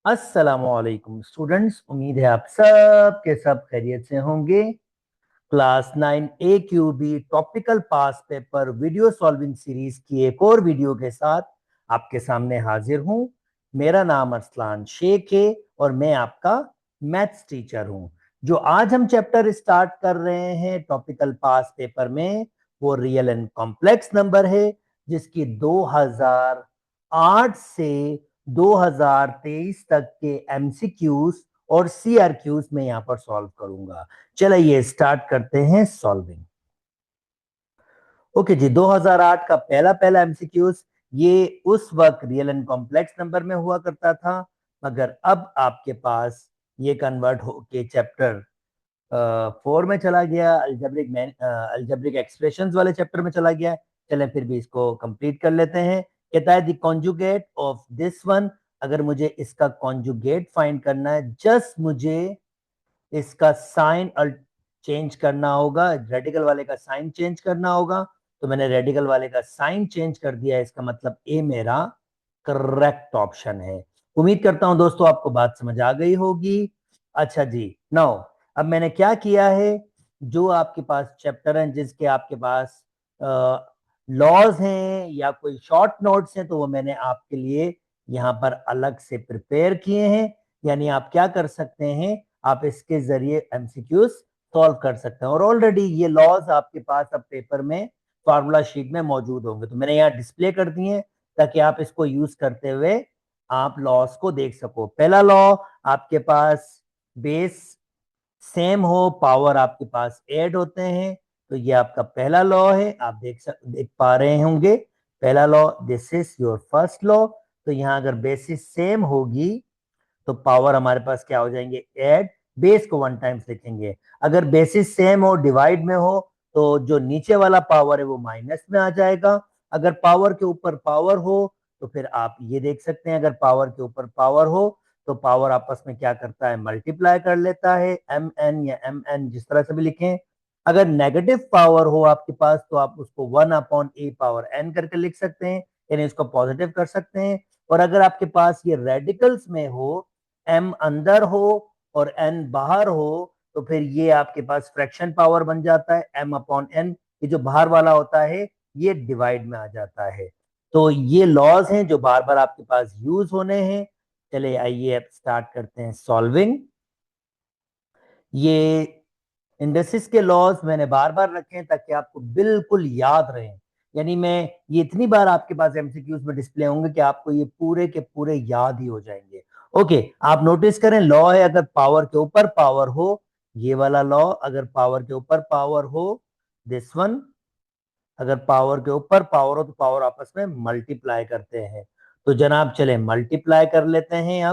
अस्सलामुअलैकुम स्टूडेंट्स, उम्मीद है आप सब के सब खैरियत से होंगे। क्लास 9 ए क्यू बी टॉपिकल पास पेपर वीडियो सॉल्विंग सीरीज की एक और वीडियो के साथ आपके सामने हाजिर हूं। मेरा नाम अरसलान शेख है और मैं आपका मैथ्स टीचर हूं। जो आज हम चैप्टर स्टार्ट कर रहे हैं टॉपिकल पास पेपर में, वो रियल एंड कॉम्प्लेक्स नंबर है, जिसकी 2008 से 2023 तक के एमसीक्यूज और सीआरक्यूज में यहां पर सॉल्व करूंगा। चलिए स्टार्ट करते हैं सॉल्विंग। ओके जी, 2008 का पहला पहला एमसीक्यूज ये उस वक्त रियल एंड कॉम्प्लेक्स नंबर में हुआ करता था, मगर अब आपके पास ये कन्वर्ट होके चैप्टर 4 में चला गया, अल्जेब्रिक एक्सप्रेशंस वाले चैप्टर में चला गया। चलें फिर भी इसको कंप्लीट कर लेते हैं। कहता है the conjugate of this one. अगर मुझे इसका कॉन्जुगेट फाइंड करना है, जस्ट मुझे इसका साइन चेंज करना होगा, रेडिकल वाले का साइन चेंज करना होगा। तो मैंने रेडिकल वाले का साइन चेंज कर दिया है, इसका मतलब ए मेरा करेक्ट ऑप्शन है। उम्मीद करता हूं दोस्तों आपको बात समझ आ गई होगी। अच्छा जी, नाउ अब मैंने क्या किया है, जो आपके पास चैप्टर हैं जिसके आपके पास लॉज हैं या कोई शॉर्ट नोट्स हैं, तो वो मैंने आपके लिए यहाँ पर अलग से प्रिपेयर किए हैं। यानी आप क्या कर सकते हैं, आप इसके जरिए एमसीक्यूज सॉल्व कर सकते हैं। और ऑलरेडी ये लॉज आपके पास अब पेपर में फार्मूला शीट में मौजूद होंगे, तो मैंने यहाँ डिस्प्ले कर दिए हैं ताकि आप इसको यूज करते हुए आप लॉस को देख सको। पहला लॉ, आपके पास बेस सेम हो, पावर आपके पास ऐड होते हैं, तो ये आपका पहला लॉ है। आप देख पा रहे होंगे पहला law, this is your first law. तो यहाँ अगर बेसिस सेम होगी तो पावर हमारे पास क्या हो जाएंगे, ऐड। बेस को वन टाइम्स लिखेंगे। अगर बेसिस सेम हो, डिवाइड में हो, तो जो नीचे वाला पावर है वो माइनस में आ जाएगा। अगर पावर के ऊपर पावर हो तो फिर आप ये देख सकते हैं, अगर पावर के ऊपर पावर हो तो पावर आपस में क्या करता है, मल्टीप्लाई कर लेता है, एम एन या एम एन जिस तरह से भी लिखें। अगर नेगेटिव पावर हो आपके पास तो आप उसको 1/a⁴n करके लिख सकते हैं, यानी इसको पॉजिटिव कर सकते हैं। और अगर आपके पास ये रेडिकल्स में हो, m अंदर हो और n बाहर हो, तो फिर ये आपके पास फ्रैक्शन पावर बन जाता है, m/n। ये जो बाहर वाला होता है ये डिवाइड में आ जाता है। तो ये लॉज हैं जो बार बार आपके पास यूज होने हैं। चले आइए अब स्टार्ट करते हैं सॉल्विंग। ये इंडस्ट्रीज के लॉज मैंने बार बार रखे हैं ताकि आपको बिल्कुल याद रहे। यानी मैं ये इतनी बार आपके पास एमसीक्यूज में डिस्प्ले होंगे कि आपको ये पूरे के पूरे याद ही हो जाएंगे। ओके, आप नोटिस करें, लॉ है अगर पावर के ऊपर पावर हो, ये वाला लॉ अगर पावर के ऊपर पावर हो, दिस वन, अगर पावर के ऊपर पावर हो तो पावर आपस में मल्टीप्लाई करते हैं। तो जनाब चले मल्टीप्लाई कर लेते हैं।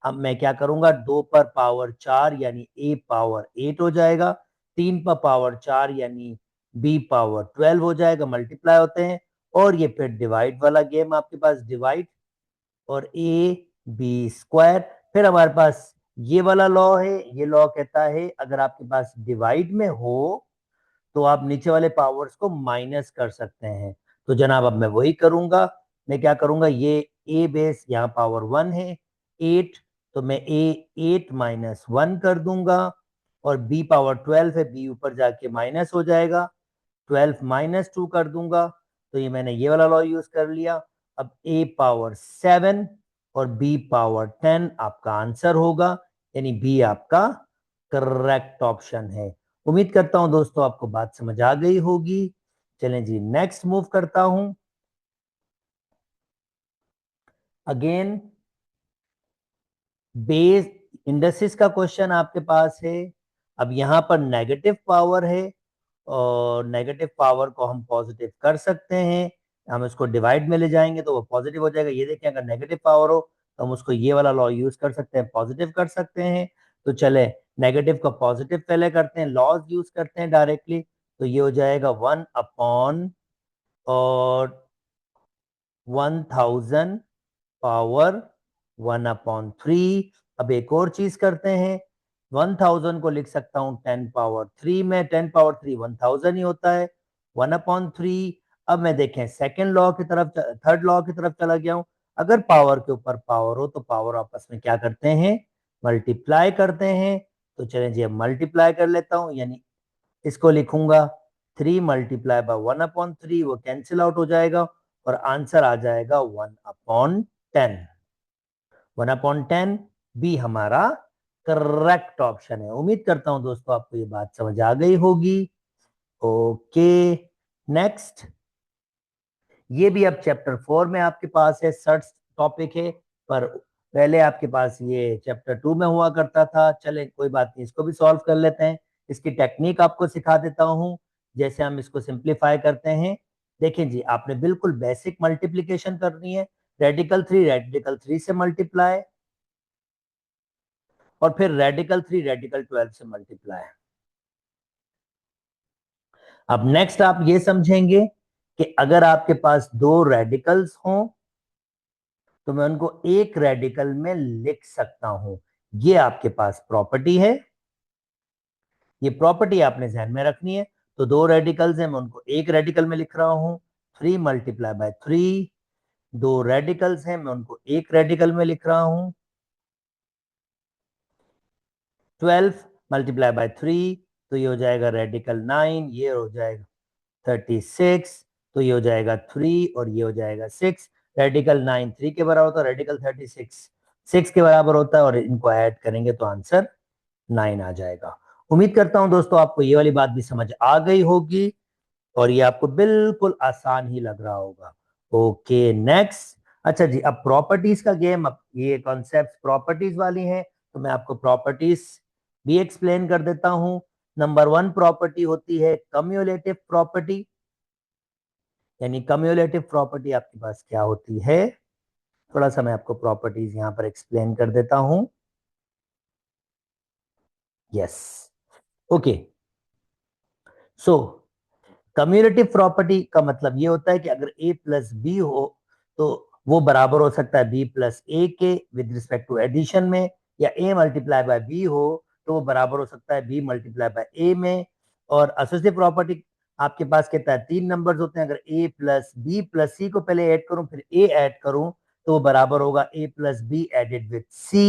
अब मैं क्या करूंगा, 2 पर पावर 4 यानी a पावर 8 हो जाएगा, 3 पर पावर 4 यानी b पावर 12 हो जाएगा, मल्टीप्लाई होते हैं। और ये फिर डिवाइड वाला गेम आपके पास, डिवाइड और a b स्क्वायर। फिर हमारे पास ये वाला लॉ है, ये लॉ कहता है अगर आपके पास डिवाइड में हो तो आप नीचे वाले पावर्स को माइनस कर सकते हैं। तो जनाब अब मैं वही करूंगा। मैं क्या करूंगा, ये a बेस यहाँ पावर 1 है 8, तो मैं a 8 - 1 कर दूंगा। और b पावर 12 है, b ऊपर जाके माइनस हो जाएगा, 12 - 2 कर दूंगा। तो ये मैंने ये वाला लॉ यूज कर लिया। अब a पावर 7 और b पावर 10 आपका आंसर होगा, यानी b आपका करेक्ट ऑप्शन है। उम्मीद करता हूं दोस्तों आपको बात समझ आ गई होगी। चलें जी, नेक्स्ट मूव करता हूं। अगेन बेस इंडस्ट्रीज का क्वेश्चन आपके पास है। अब यहां पर नेगेटिव पावर है और नेगेटिव पावर को हम पॉजिटिव कर सकते हैं। हम इसको डिवाइड में ले जाएंगे तो वो पॉजिटिव हो जाएगा। ये देखें, अगर नेगेटिव पावर हो तो हम उसको ये वाला लॉ यूज कर सकते हैं, पॉजिटिव कर सकते हैं। तो चले नेगेटिव का पॉजिटिव पहले करते हैं, लॉज यूज करते हैं डायरेक्टली। तो ये हो जाएगा 1 और 1000 पावर 1/3। अब एक और चीज करते हैं, 1000 को लिख सकता हूं 10 पावर 3 में, 10 पावर 3 1000 ही होता है, 1/3। अब मैं देखें सेकेंड लॉ की तरफ, थर्ड लॉ की तरफ चला गया हूं। अगर पावर के ऊपर पावर हो तो पावर आपस में क्या करते हैं, मल्टीप्लाई करते हैं। तो चलें जी, अब मल्टीप्लाई कर लेता हूं, यानी इसको लिखूंगा 3 × 1/3, वो कैंसिल आउट हो जाएगा और आंसर आ जाएगा 1/10। 1/10 बी हमारा करेक्ट ऑप्शन है। उम्मीद करता हूं दोस्तों आपको ये बात समझ आ गई होगी। ओके, नेक्स्ट, ये भी अब चैप्टर 4 में आपके पास है, सर्च टॉपिक है, पर पहले आपके पास ये चैप्टर 2 में हुआ करता था। चले कोई बात नहीं, इसको भी सॉल्व कर लेते हैं। इसकी टेक्निक आपको सिखा देता हूं, जैसे हम इसको सिंप्लीफाई करते हैं। देखें जी, आपने बिल्कुल बेसिक मल्टीप्लीकेशन करनी है। रेडिकल 3 से मल्टीप्लाई, और फिर रेडिकल 3 रेडिकल 12 से मल्टीप्लाई। अब नेक्स्ट आप ये समझेंगे कि अगर आपके पास दो रेडिकल्स हों तो मैं उनको एक रेडिकल में लिख सकता हूं। ये आपके पास प्रॉपर्टी है, ये प्रॉपर्टी आपने ध्यान में रखनी है। तो दो रेडिकल्स हैं, मैं उनको एक रेडिकल में लिख रहा हूं, 3 × 3। दो रेडिकल्स हैं, मैं उनको एक रेडिकल में लिख रहा हूं, 12 × 3। तो ये हो जाएगा रेडिकल 9, ये हो जाएगा 36। तो ये हो जाएगा 3 और ये हो जाएगा 6। रेडिकल 9 3 के बराबर होता है, रेडिकल 36 6 के बराबर होता है, और इनको ऐड करेंगे तो आंसर 9 आ जाएगा। उम्मीद करता हूं दोस्तों आपको ये वाली बात भी समझ आ गई होगी और ये आपको बिल्कुल आसान ही लग रहा होगा। Okay, next. अच्छा जी, अब प्रॉपर्टीज का गेम, अब ये कॉन्सेप्ट प्रॉपर्टीज वाली हैं, तो मैं आपको प्रॉपर्टीज भी एक्सप्लेन कर देता हूं। नंबर 1 प्रॉपर्टी होती है कम्युलेटिव प्रॉपर्टी, यानी कम्युलेटिव प्रॉपर्टी आपके पास क्या होती है, थोड़ा सा मैं आपको प्रॉपर्टीज यहां पर एक्सप्लेन कर देता हूं। यस, ओके, सो कम्युलेटिव प्रॉपर्टी का मतलब ये होता है कि अगर a प्लस बी हो तो वो बराबर हो सकता है b प्लस ए के विद रिस्पेक्ट टू एडिशन में, या a मल्टीप्लाई बाय बी हो तो वो बराबर हो सकता है b मल्टीप्लाई बाय ए में। और एसोसिएटिव प्रॉपर्टी आपके पास कहता है 3 नंबर्स होते हैं, अगर a प्लस बी प्लस सी को पहले ऐड करूं फिर a ऐड करूं तो वो बराबर होगा a plus B added with c।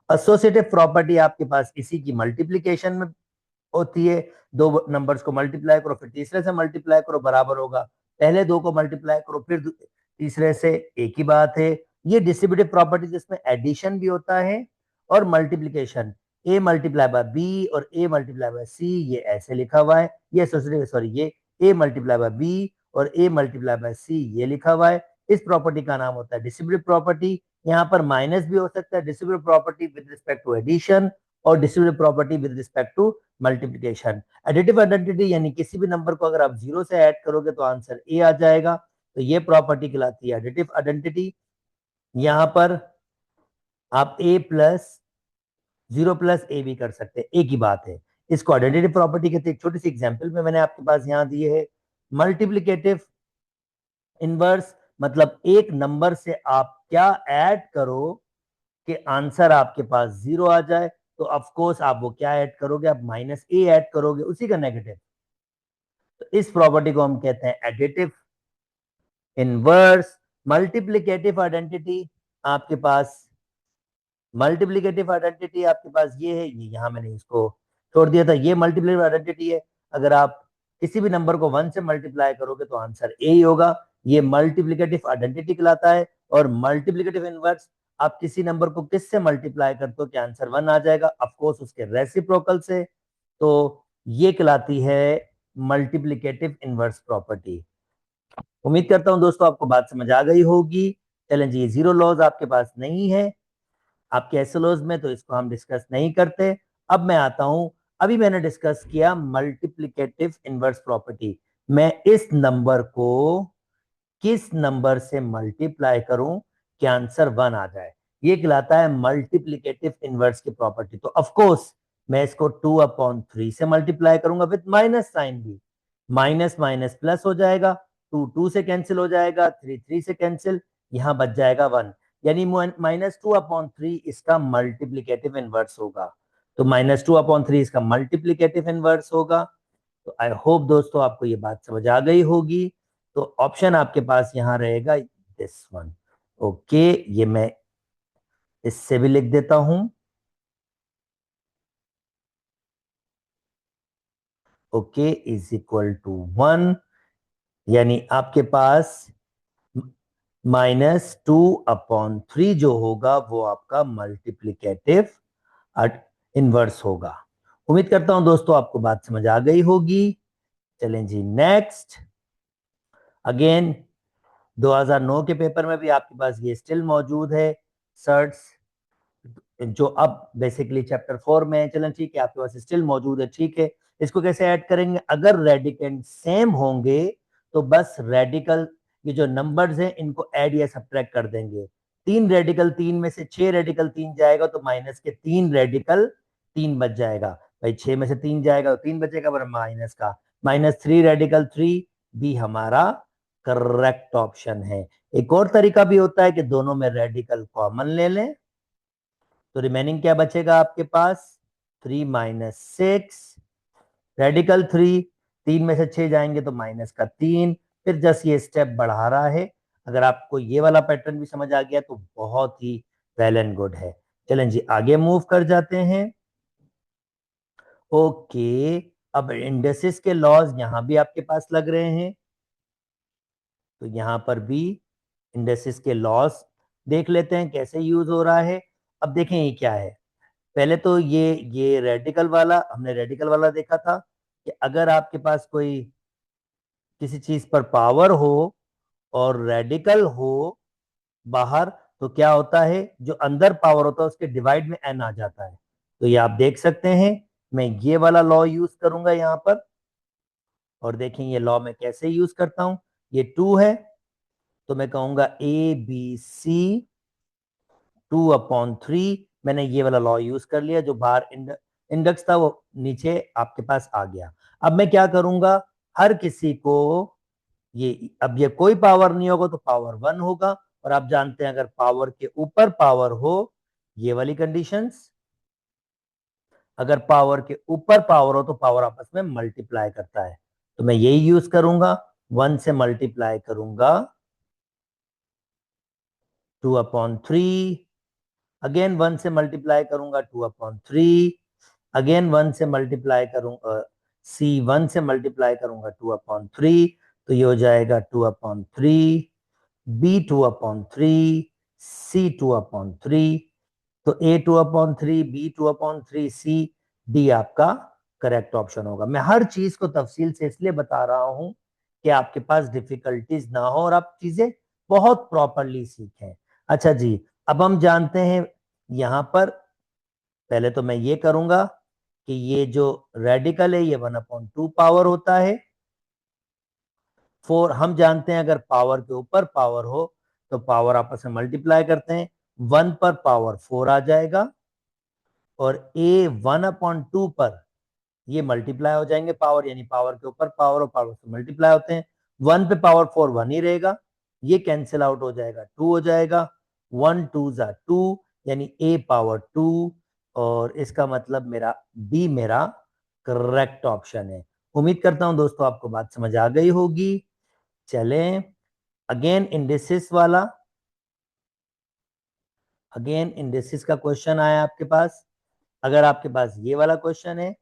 Associative property आपके पास इसी की मल्टीप्लीकेशन में होती है। दो नंबर्स को मल्टीप्लाई करो फिर तीसरे से मल्टीप्लाई करो, बराबर होगा पहले दो को मल्टीप्लाई करो फिर तीसरे से, एक ही बात है। ये डिस्ट्रीब्यूटिव प्रॉपर्टी जिसमें एडिशन भी होता है और multiplication, A multiply by B और ए मल्टीप्लाई बाय सी, ये ऐसे लिखा हुआ है। ये सॉरी, ये ए मल्टीप्लाई बाय बी और ए मल्टीप्लाई बाय सी ये लिखा हुआ है। इस प्रॉपर्टी का नाम होता है डिस्ट्रीब्यूटिव प्रॉपर्टी। यहाँ पर माइनस भी हो सकता है, distributive property with respect to addition और distributive property with respect to multiplication. Additive identity यानी किसी भी नंबर को अगर आप 0 से ऐड करोगे तो आंसर ए आ जाएगा, तो ये प्रॉपर्टी कहलाती है एडिटिव आइडेंटिटी। यहां पर आप a प्लस 0 प्लस ए भी कर सकते हैं, एक ही बात है। इसको आइडेंटिटी प्रॉपर्टी कहते हैं। एक छोटी सी एग्जांपल में मैंने आपके पास यहां दी है, मल्टीप्लिकेटिव इनवर्स, मतलब एक नंबर से आप क्या ऐड करो कि आंसर आपके पास 0 आ जाए, तो ऑफ कोर्स आप वो क्या ऐड करोगे, आप माइनस ए ऐड करोगे, उसी का नेगेटिव। तो इस प्रॉपर्टी को हम कहते हैं एडिटिव इनवर्स। मल्टीप्लिकेटिव आइडेंटिटी आपके पास, मल्टीप्लिकेटिव आइडेंटिटी आपके पास ये है, ये यहां मैंने इसको छोड़ दिया था, ये मल्टीप्लिकेटिव आइडेंटिटी है। अगर आप किसी भी नंबर को 1 से मल्टीप्लाई करोगे तो आंसर ए ही होगा, ये मल्टीप्लिकेटिव आइडेंटिटी कहलाता है। और मल्टीप्लिकेटिव इनवर्स, आप किसी नंबर को किस से मल्टीप्लाई करते हो कि आंसर 1 आ जाएगा, ऑफ कोर्स उसके रेसिप्रोकल से। तो ये कहलाती है मल्टीप्लिकेटिव इनवर्स प्रॉपर्टी। उम्मीद करता हूं दोस्तों आपको बात समझ आ गई होगी। चलें जी, जीरो लॉज आपके पास नहीं है आपके एसएलओज में, तो इसको हम डिस्कस नहीं करते। अब मैं आता हूं, अभी मैंने डिस्कस किया मल्टीप्लिकेटिव इनवर्स प्रॉपर्टी। मैं इस नंबर को किस नंबर से मल्टीप्लाई करूं कि आंसर 1 आ जाए, ये कहलाता है मल्टीप्लिकेटिव इनवर्स की प्रॉपर्टी। तो ऑफ कोर्स मैं इसको 2/3 से मल्टीप्लाई करूंगा विद माइनस साइन भी, माइनस माइनस प्लस हो जाएगा, 2 2 से कैंसिल हो जाएगा, 3 3 से कैंसिल, यहां बच जाएगा 1, यानी -2/3 इसका मल्टीप्लिकेटिव इनवर्स होगा। तो -2/3 इसका मल्टीप्लिकेटिव इनवर्स होगा। तो आई होप दोस्तों आपको ये बात समझ आ गई होगी। तो ऑप्शन आपके पास यहां रहेगा दिस वन। ओके, ये मैं इससे भी लिख देता हूं। ओके इज इक्वल टू 1, यानी आपके पास -2/3 जो होगा वो आपका मल्टीप्लिकेटिव इनवर्स होगा। उम्मीद करता हूं दोस्तों आपको बात समझ आ गई होगी। चलें जी नेक्स्ट। अगेन 2009 के पेपर में भी आपके पास ये स्टिल मौजूद है, सर्ट्स जो अब बेसिकली चैप्टर 4 में है। चलें ठीक है, आपके पास स्टिल मौजूद है, ठीक है। इसको कैसे ऐड करेंगे? अगर रेडिकेंड सेम होंगे तो बस रेडिकल, ये जो नंबर्स हैं इनको ऐड या सब्ट्रैक्ट कर देंगे। 3 रेडिकल 3 में से 6 रेडिकल 3 जाएगा तो माइनस के 3 रेडिकल 3 बच जाएगा। भाई 6 में से 3 जाएगा तो 3 बचेगा, पर माइनस का -3 रेडिकल 3 भी हमारा करेक्ट ऑप्शन है। एक और तरीका भी होता है कि दोनों में रेडिकल कॉमन ले लें, तो रिमेनिंग क्या बचेगा आपके पास? 3 - 6 रेडिकल 3, 3 में से 6 जाएंगे तो -3। फिर जस्ट ये स्टेप बढ़ा रहा है। अगर आपको ये वाला पैटर्न भी समझ आ गया तो बहुत ही वेल एंड गुड है। चलें जी आगे मूव कर जाते हैं। ओके, अब इंडेसिस के लॉज यहां भी आपके पास लग रहे हैं, तो यहां पर भी इंडेसिस के लॉज देख लेते हैं कैसे यूज हो रहा है। अब देखें ये क्या है। पहले तो ये रेडिकल वाला, हमने रेडिकल वाला देखा था कि अगर आपके पास कोई किसी चीज पर पावर हो और रेडिकल हो बाहर, तो क्या होता है, जो अंदर पावर होता है उसके डिवाइड में एन आ जाता है। तो ये आप देख सकते हैं। मैं ये वाला लॉ यूज करूंगा यहां पर, और देखें ये लॉ मैं कैसे यूज करता हूं। ये 2 है तो मैं कहूंगा ABC 2/3। मैंने ये वाला लॉ यूज कर लिया, जो बाहर इंडेक्स था वो नीचे आपके पास आ गया। अब मैं क्या करूंगा, हर किसी को ये, अब ये कोई पावर नहीं होगा तो पावर 1 होगा, और आप जानते हैं अगर पावर के ऊपर पावर हो, ये वाली कंडीशंस, अगर पावर के ऊपर पावर हो तो पावर आपस में मल्टीप्लाई करता है। तो मैं यही यूज करूंगा, 1 से मल्टीप्लाई करूंगा 2/3, अगेन 1 से मल्टीप्लाई करूंगा 2/3, अगेन 1 से मल्टीप्लाई करूंगा, C1 से मल्टीप्लाई करूंगा 2/3, तो ये हो जाएगा 2/3, B 2/3, C 2/3। तो A 2/3, B 2/3, C, D आपका करेक्ट ऑप्शन होगा। मैं हर चीज को तफसील से इसलिए बता रहा हूं कि आपके पास डिफिकल्टीज ना हो और आप चीजें बहुत प्रॉपरली सीखें। अच्छा जी, अब हम जानते हैं यहां पर, पहले तो मैं ये करूंगा कि ये जो रेडिकल है ये 1/2 पावर होता है। 4 हम जानते हैं, अगर पावर के ऊपर पावर हो तो पावर आपस में मल्टीप्लाई करते हैं, 1 पर पावर 4 आ जाएगा, और A 1/2 पर ये मल्टीप्लाई हो जाएंगे पावर, यानी पावर के ऊपर पावर और पावर से मल्टीप्लाई होते हैं। 1 पे पावर 4 1 ही रहेगा, ये कैंसिल आउट हो जाएगा, 2 हो जाएगा, 1 2 जा 2, यानी A 2, और इसका मतलब मेरा बी मेरा करेक्ट ऑप्शन है। उम्मीद करता हूं दोस्तों आपको बात समझ आ गई होगी। चलें अगेन इंडिसेस वाला, अगेन इंडिसेस का क्वेश्चन आया आपके पास। अगर आपके पास ये वाला क्वेश्चन है,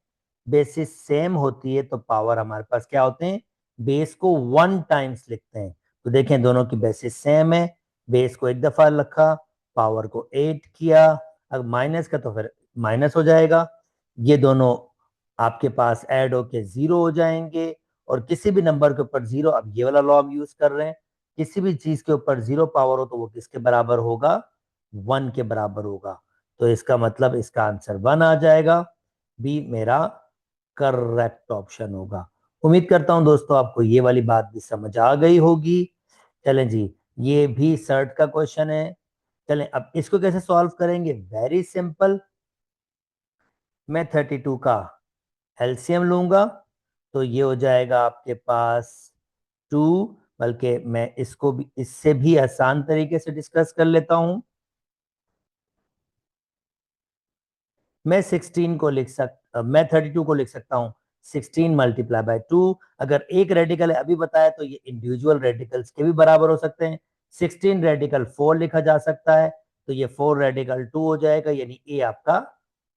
बेसिस सेम होती है तो पावर हमारे पास क्या होते हैं, बेस को 1 टाइम्स लिखते हैं। तो देखें दोनों की बेसिस सेम है, बेस को एक दफा रखा, पावर को 8 किया, अगर माइनस का तो फिर माइनस हो जाएगा। ये दोनों आपके पास ऐड होके 0 हो जाएंगे, और किसी भी नंबर के ऊपर 0, अब ये वाला लॉ हम यूज कर रहे हैं, किसी भी चीज के ऊपर 0 पावर हो तो वो किसके बराबर होगा, 1 के बराबर होगा। तो इसका मतलब इसका आंसर 1 आ जाएगा, बी मेरा करेक्ट ऑप्शन होगा। उम्मीद करता हूं दोस्तों आपको ये वाली बात भी समझ आ गई होगी। चलें जी, ये भी सर्ट का क्वेश्चन है। चलें अब इसको कैसे सॉल्व करेंगे, वेरी सिंपल। मैं 32 का एलसीएम लूंगा, तो ये हो जाएगा आपके पास 2, बल्कि मैं इसको भी इससे भी आसान तरीके से डिस्कस कर लेता हूं। मैं 32 को लिख सकता हूँ 16 × 2। अगर एक रेडिकल है अभी बताया, तो ये इंडिविजुअल रेडिकल्स के भी बराबर हो सकते हैं। 16 रेडिकल 4 लिखा जा सकता है, तो ये 4 रेडिकल 2 हो जाएगा, यानी ए आपका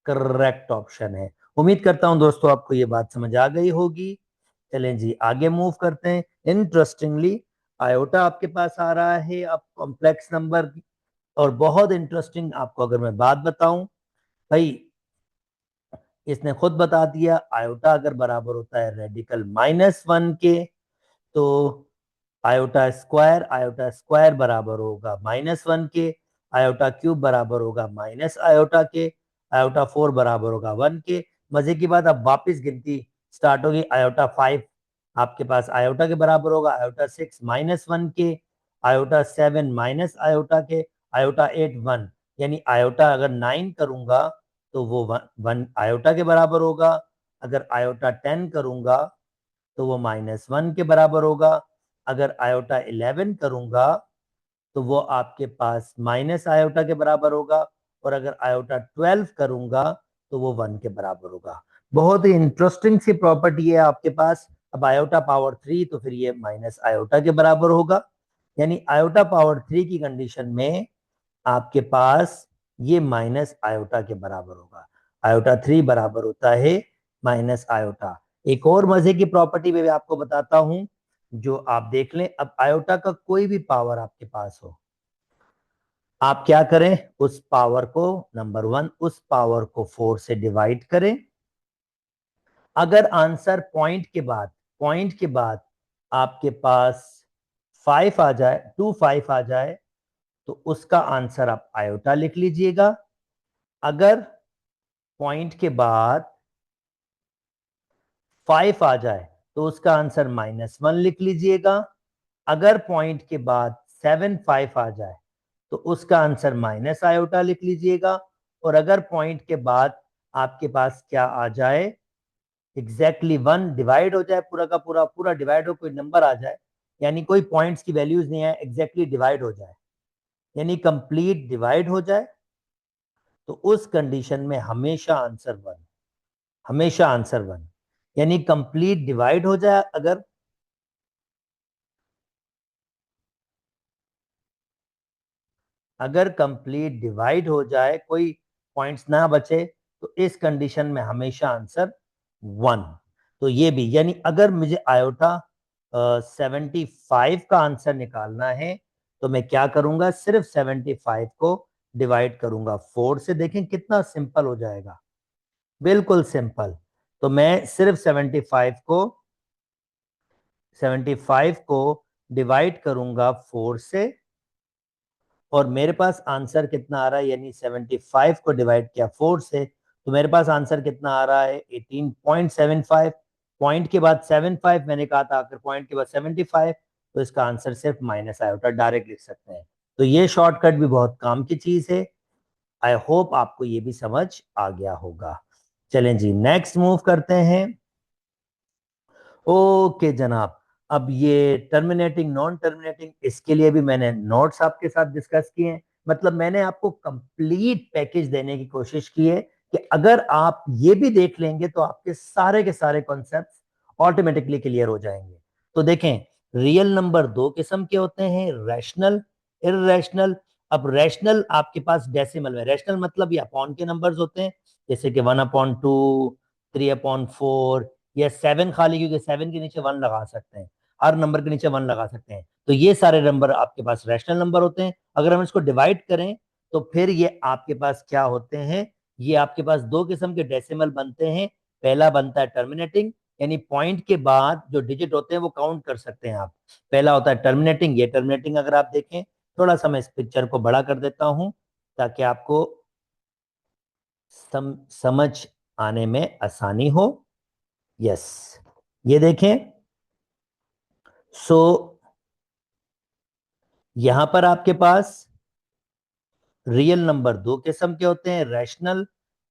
करेक्ट ऑप्शन है। उम्मीद करता हूं दोस्तों आपको ये बात समझ आ गई होगी। चलें जी आगे मूव करते हैं। इंटरेस्टिंगली आयोटा आपके पास आ रहा है अब कॉम्प्लेक्स नंबर, और बहुत इंटरेस्टिंग आपको अगर मैं बात बताऊं भाई, इसने खुद बता दिया आयोटा अगर बराबर होता है रेडिकल -1 के, तो आयोटा स्क्वायर बराबर होगा -1 के, आयोटा क्यूब बराबर होगा माइनस आयोटा के, आयोटा 4 बराबर होगा 1 के। मजे की बात अब वापस गिनती स्टार्ट होगी। आयोटा 5 आपके पास आयोटा के बराबर होगा, आयोटा 6 -1 के, आयोटा 7 माइनस आयोटा के, आयोटा 8 1, यानी आयोटा अगर 9 करूंगा तो वो 1 आयोटा के बराबर होगा। अगर आयोटा 10 करूंगा तो वो -1 के बराबर होगा। अगर आयोटा 11 करूंगा तो वो आपके पास माइनस आयोटा के बराबर होगा। और अगर आयोटा 12 करूंगा तो वो 1 के बराबर होगा। बहुत ही इंटरेस्टिंग सी प्रॉपर्टी है आपके पास। अब आयोटा पावर 3 तो फिर ये माइनस आयोटा के बराबर होगा, यानी आयोटा पावर 3 की कंडीशन में आपके पास ये माइनस आयोटा के बराबर होगा। आयोटा 3 बराबर होता है माइनस आयोटा। एक और मजे की प्रॉपर्टी में भी आपको बताता हूं, जो आप देख लें। अब आयोटा का कोई भी पावर आपके पास हो, आप क्या करें, उस पावर को नंबर 1 उस पावर को 4 से डिवाइड करें। अगर आंसर पॉइंट के बाद आपके पास 5 आ जाए, 5 आ जाए, तो उसका आंसर आप आयोटा लिख लीजिएगा। अगर पॉइंट के बाद 5 आ जाए तो उसका आंसर -1 लिख लीजिएगा। अगर पॉइंट के बाद 5 आ जाए तो उसका आंसर माइनस आयोटा लिख लीजिएगा। और अगर पॉइंट के बाद आपके पास क्या आ जाए, एग्जैक्टली 1 डिवाइड हो जाए, पूरा का पूरा पूरा डिवाइड हो, कोई नंबर आ जाए, यानी कोई पॉइंट्स की वैल्यूज नहीं है, एग्जैक्टली डिवाइड हो जाए, यानी कंप्लीट डिवाइड हो जाए, तो उस कंडीशन में हमेशा आंसर 1, हमेशा आंसर 1, यानी कंप्लीट डिवाइड हो जाए। अगर कंप्लीट डिवाइड हो जाए, कोई पॉइंट्स ना बचे, तो इस कंडीशन में हमेशा आंसर 1। तो ये भी, यानी अगर मुझे आयोटा 75 का आंसर निकालना है तो मैं क्या करूंगा, सिर्फ 75 को डिवाइड करूंगा 4 से। देखें कितना सिंपल हो जाएगा, बिल्कुल सिंपल। तो मैं सिर्फ 75 को डिवाइड करूंगा 4 से, और मेरे पास आंसर कितना आ रहा है, यानी 75 को डिवाइड किया 4 से, तो मेरे पास आंसर कितना आ रहा है 18.75। पॉइंट के बाद 75 मैंने कहा था, आखिर पॉइंट के बाद 75, तो इसका आंसर सिर्फ माइनस आयोटा डायरेक्ट लिख सकते हैं। तो ये शॉर्टकट भी बहुत काम की चीज है। आई होप आपको ये भी समझ आ गया होगा। चलें जी नेक्स्ट मूव करते हैं। ओके जनाब, अब ये टर्मिनेटिंग नॉन टर्मिनेटिंग, इसके लिए भी मैंने नोट्स आपके साथ डिस्कस किए हैं। मतलब मैंने आपको कंप्लीट पैकेज देने की कोशिश की है कि अगर आप ये भी देख लेंगे तो आपके सारे के सारे कॉन्सेप्ट ऑटोमेटिकली क्लियर हो जाएंगे। तो देखें, रियल नंबर दो किस्म के होते हैं, रैशनल, इररेशनल। अब रैशनल आपके पास डेसिमल में, रैशनल मतलब ये अपॉन के नंबर्स होते हैं, जैसे कि 1/2, 3/4, या 7 खाली, क्योंकि 7 के नीचे 1 लगा सकते हैं, हर नंबर के नीचे 1 लगा सकते हैं। तो ये सारे नंबर आपके पास रैशनल नंबर होते हैं। अगर हम इसको डिवाइड करें तो फिर ये आपके पास क्या होते हैं, ये आपके पास दो किस्म के डेसिमल बनते हैं। पहला बनता है टर्मिनेटिंग, यानी पॉइंट के बाद जो डिजिट होते हैं वो काउंट कर सकते हैं आप। पहला होता है टर्मिनेटिंग। ये टर्मिनेटिंग अगर आप देखें, थोड़ा सा मैं इस पिक्चर को बड़ा कर देता हूं ताकि आपको समझ आने में आसानी हो। यस, ये देखें। सो यहां पर आपके पास रियल नंबर दो किस्म के होते हैं, रैशनल,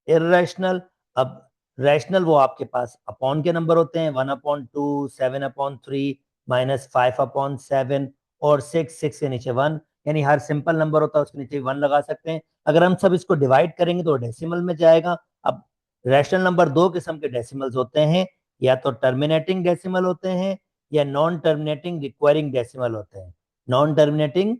इररेशनल। अब रैशनल वो आपके पास अपॉन के नंबर होते हैं, 1/2, 7/3, -5/7, और 6 के नीचे 1, यानी हर सिंपल नंबर होता है उसके नीचे 1 लगा सकते हैं। अगर हम सब इसको डिवाइड करेंगे तो डेसिमल में जाएगा। अब रैशनल नंबर दो किस्म के डेसिमल्स होते हैं, या तो टर्मिनेटिंग डेसिमल होते हैं, या नॉन टर्मिनेटिंग रिक्वायरिंग डेसिमल होते हैं। नॉन टर्मिनेटिंग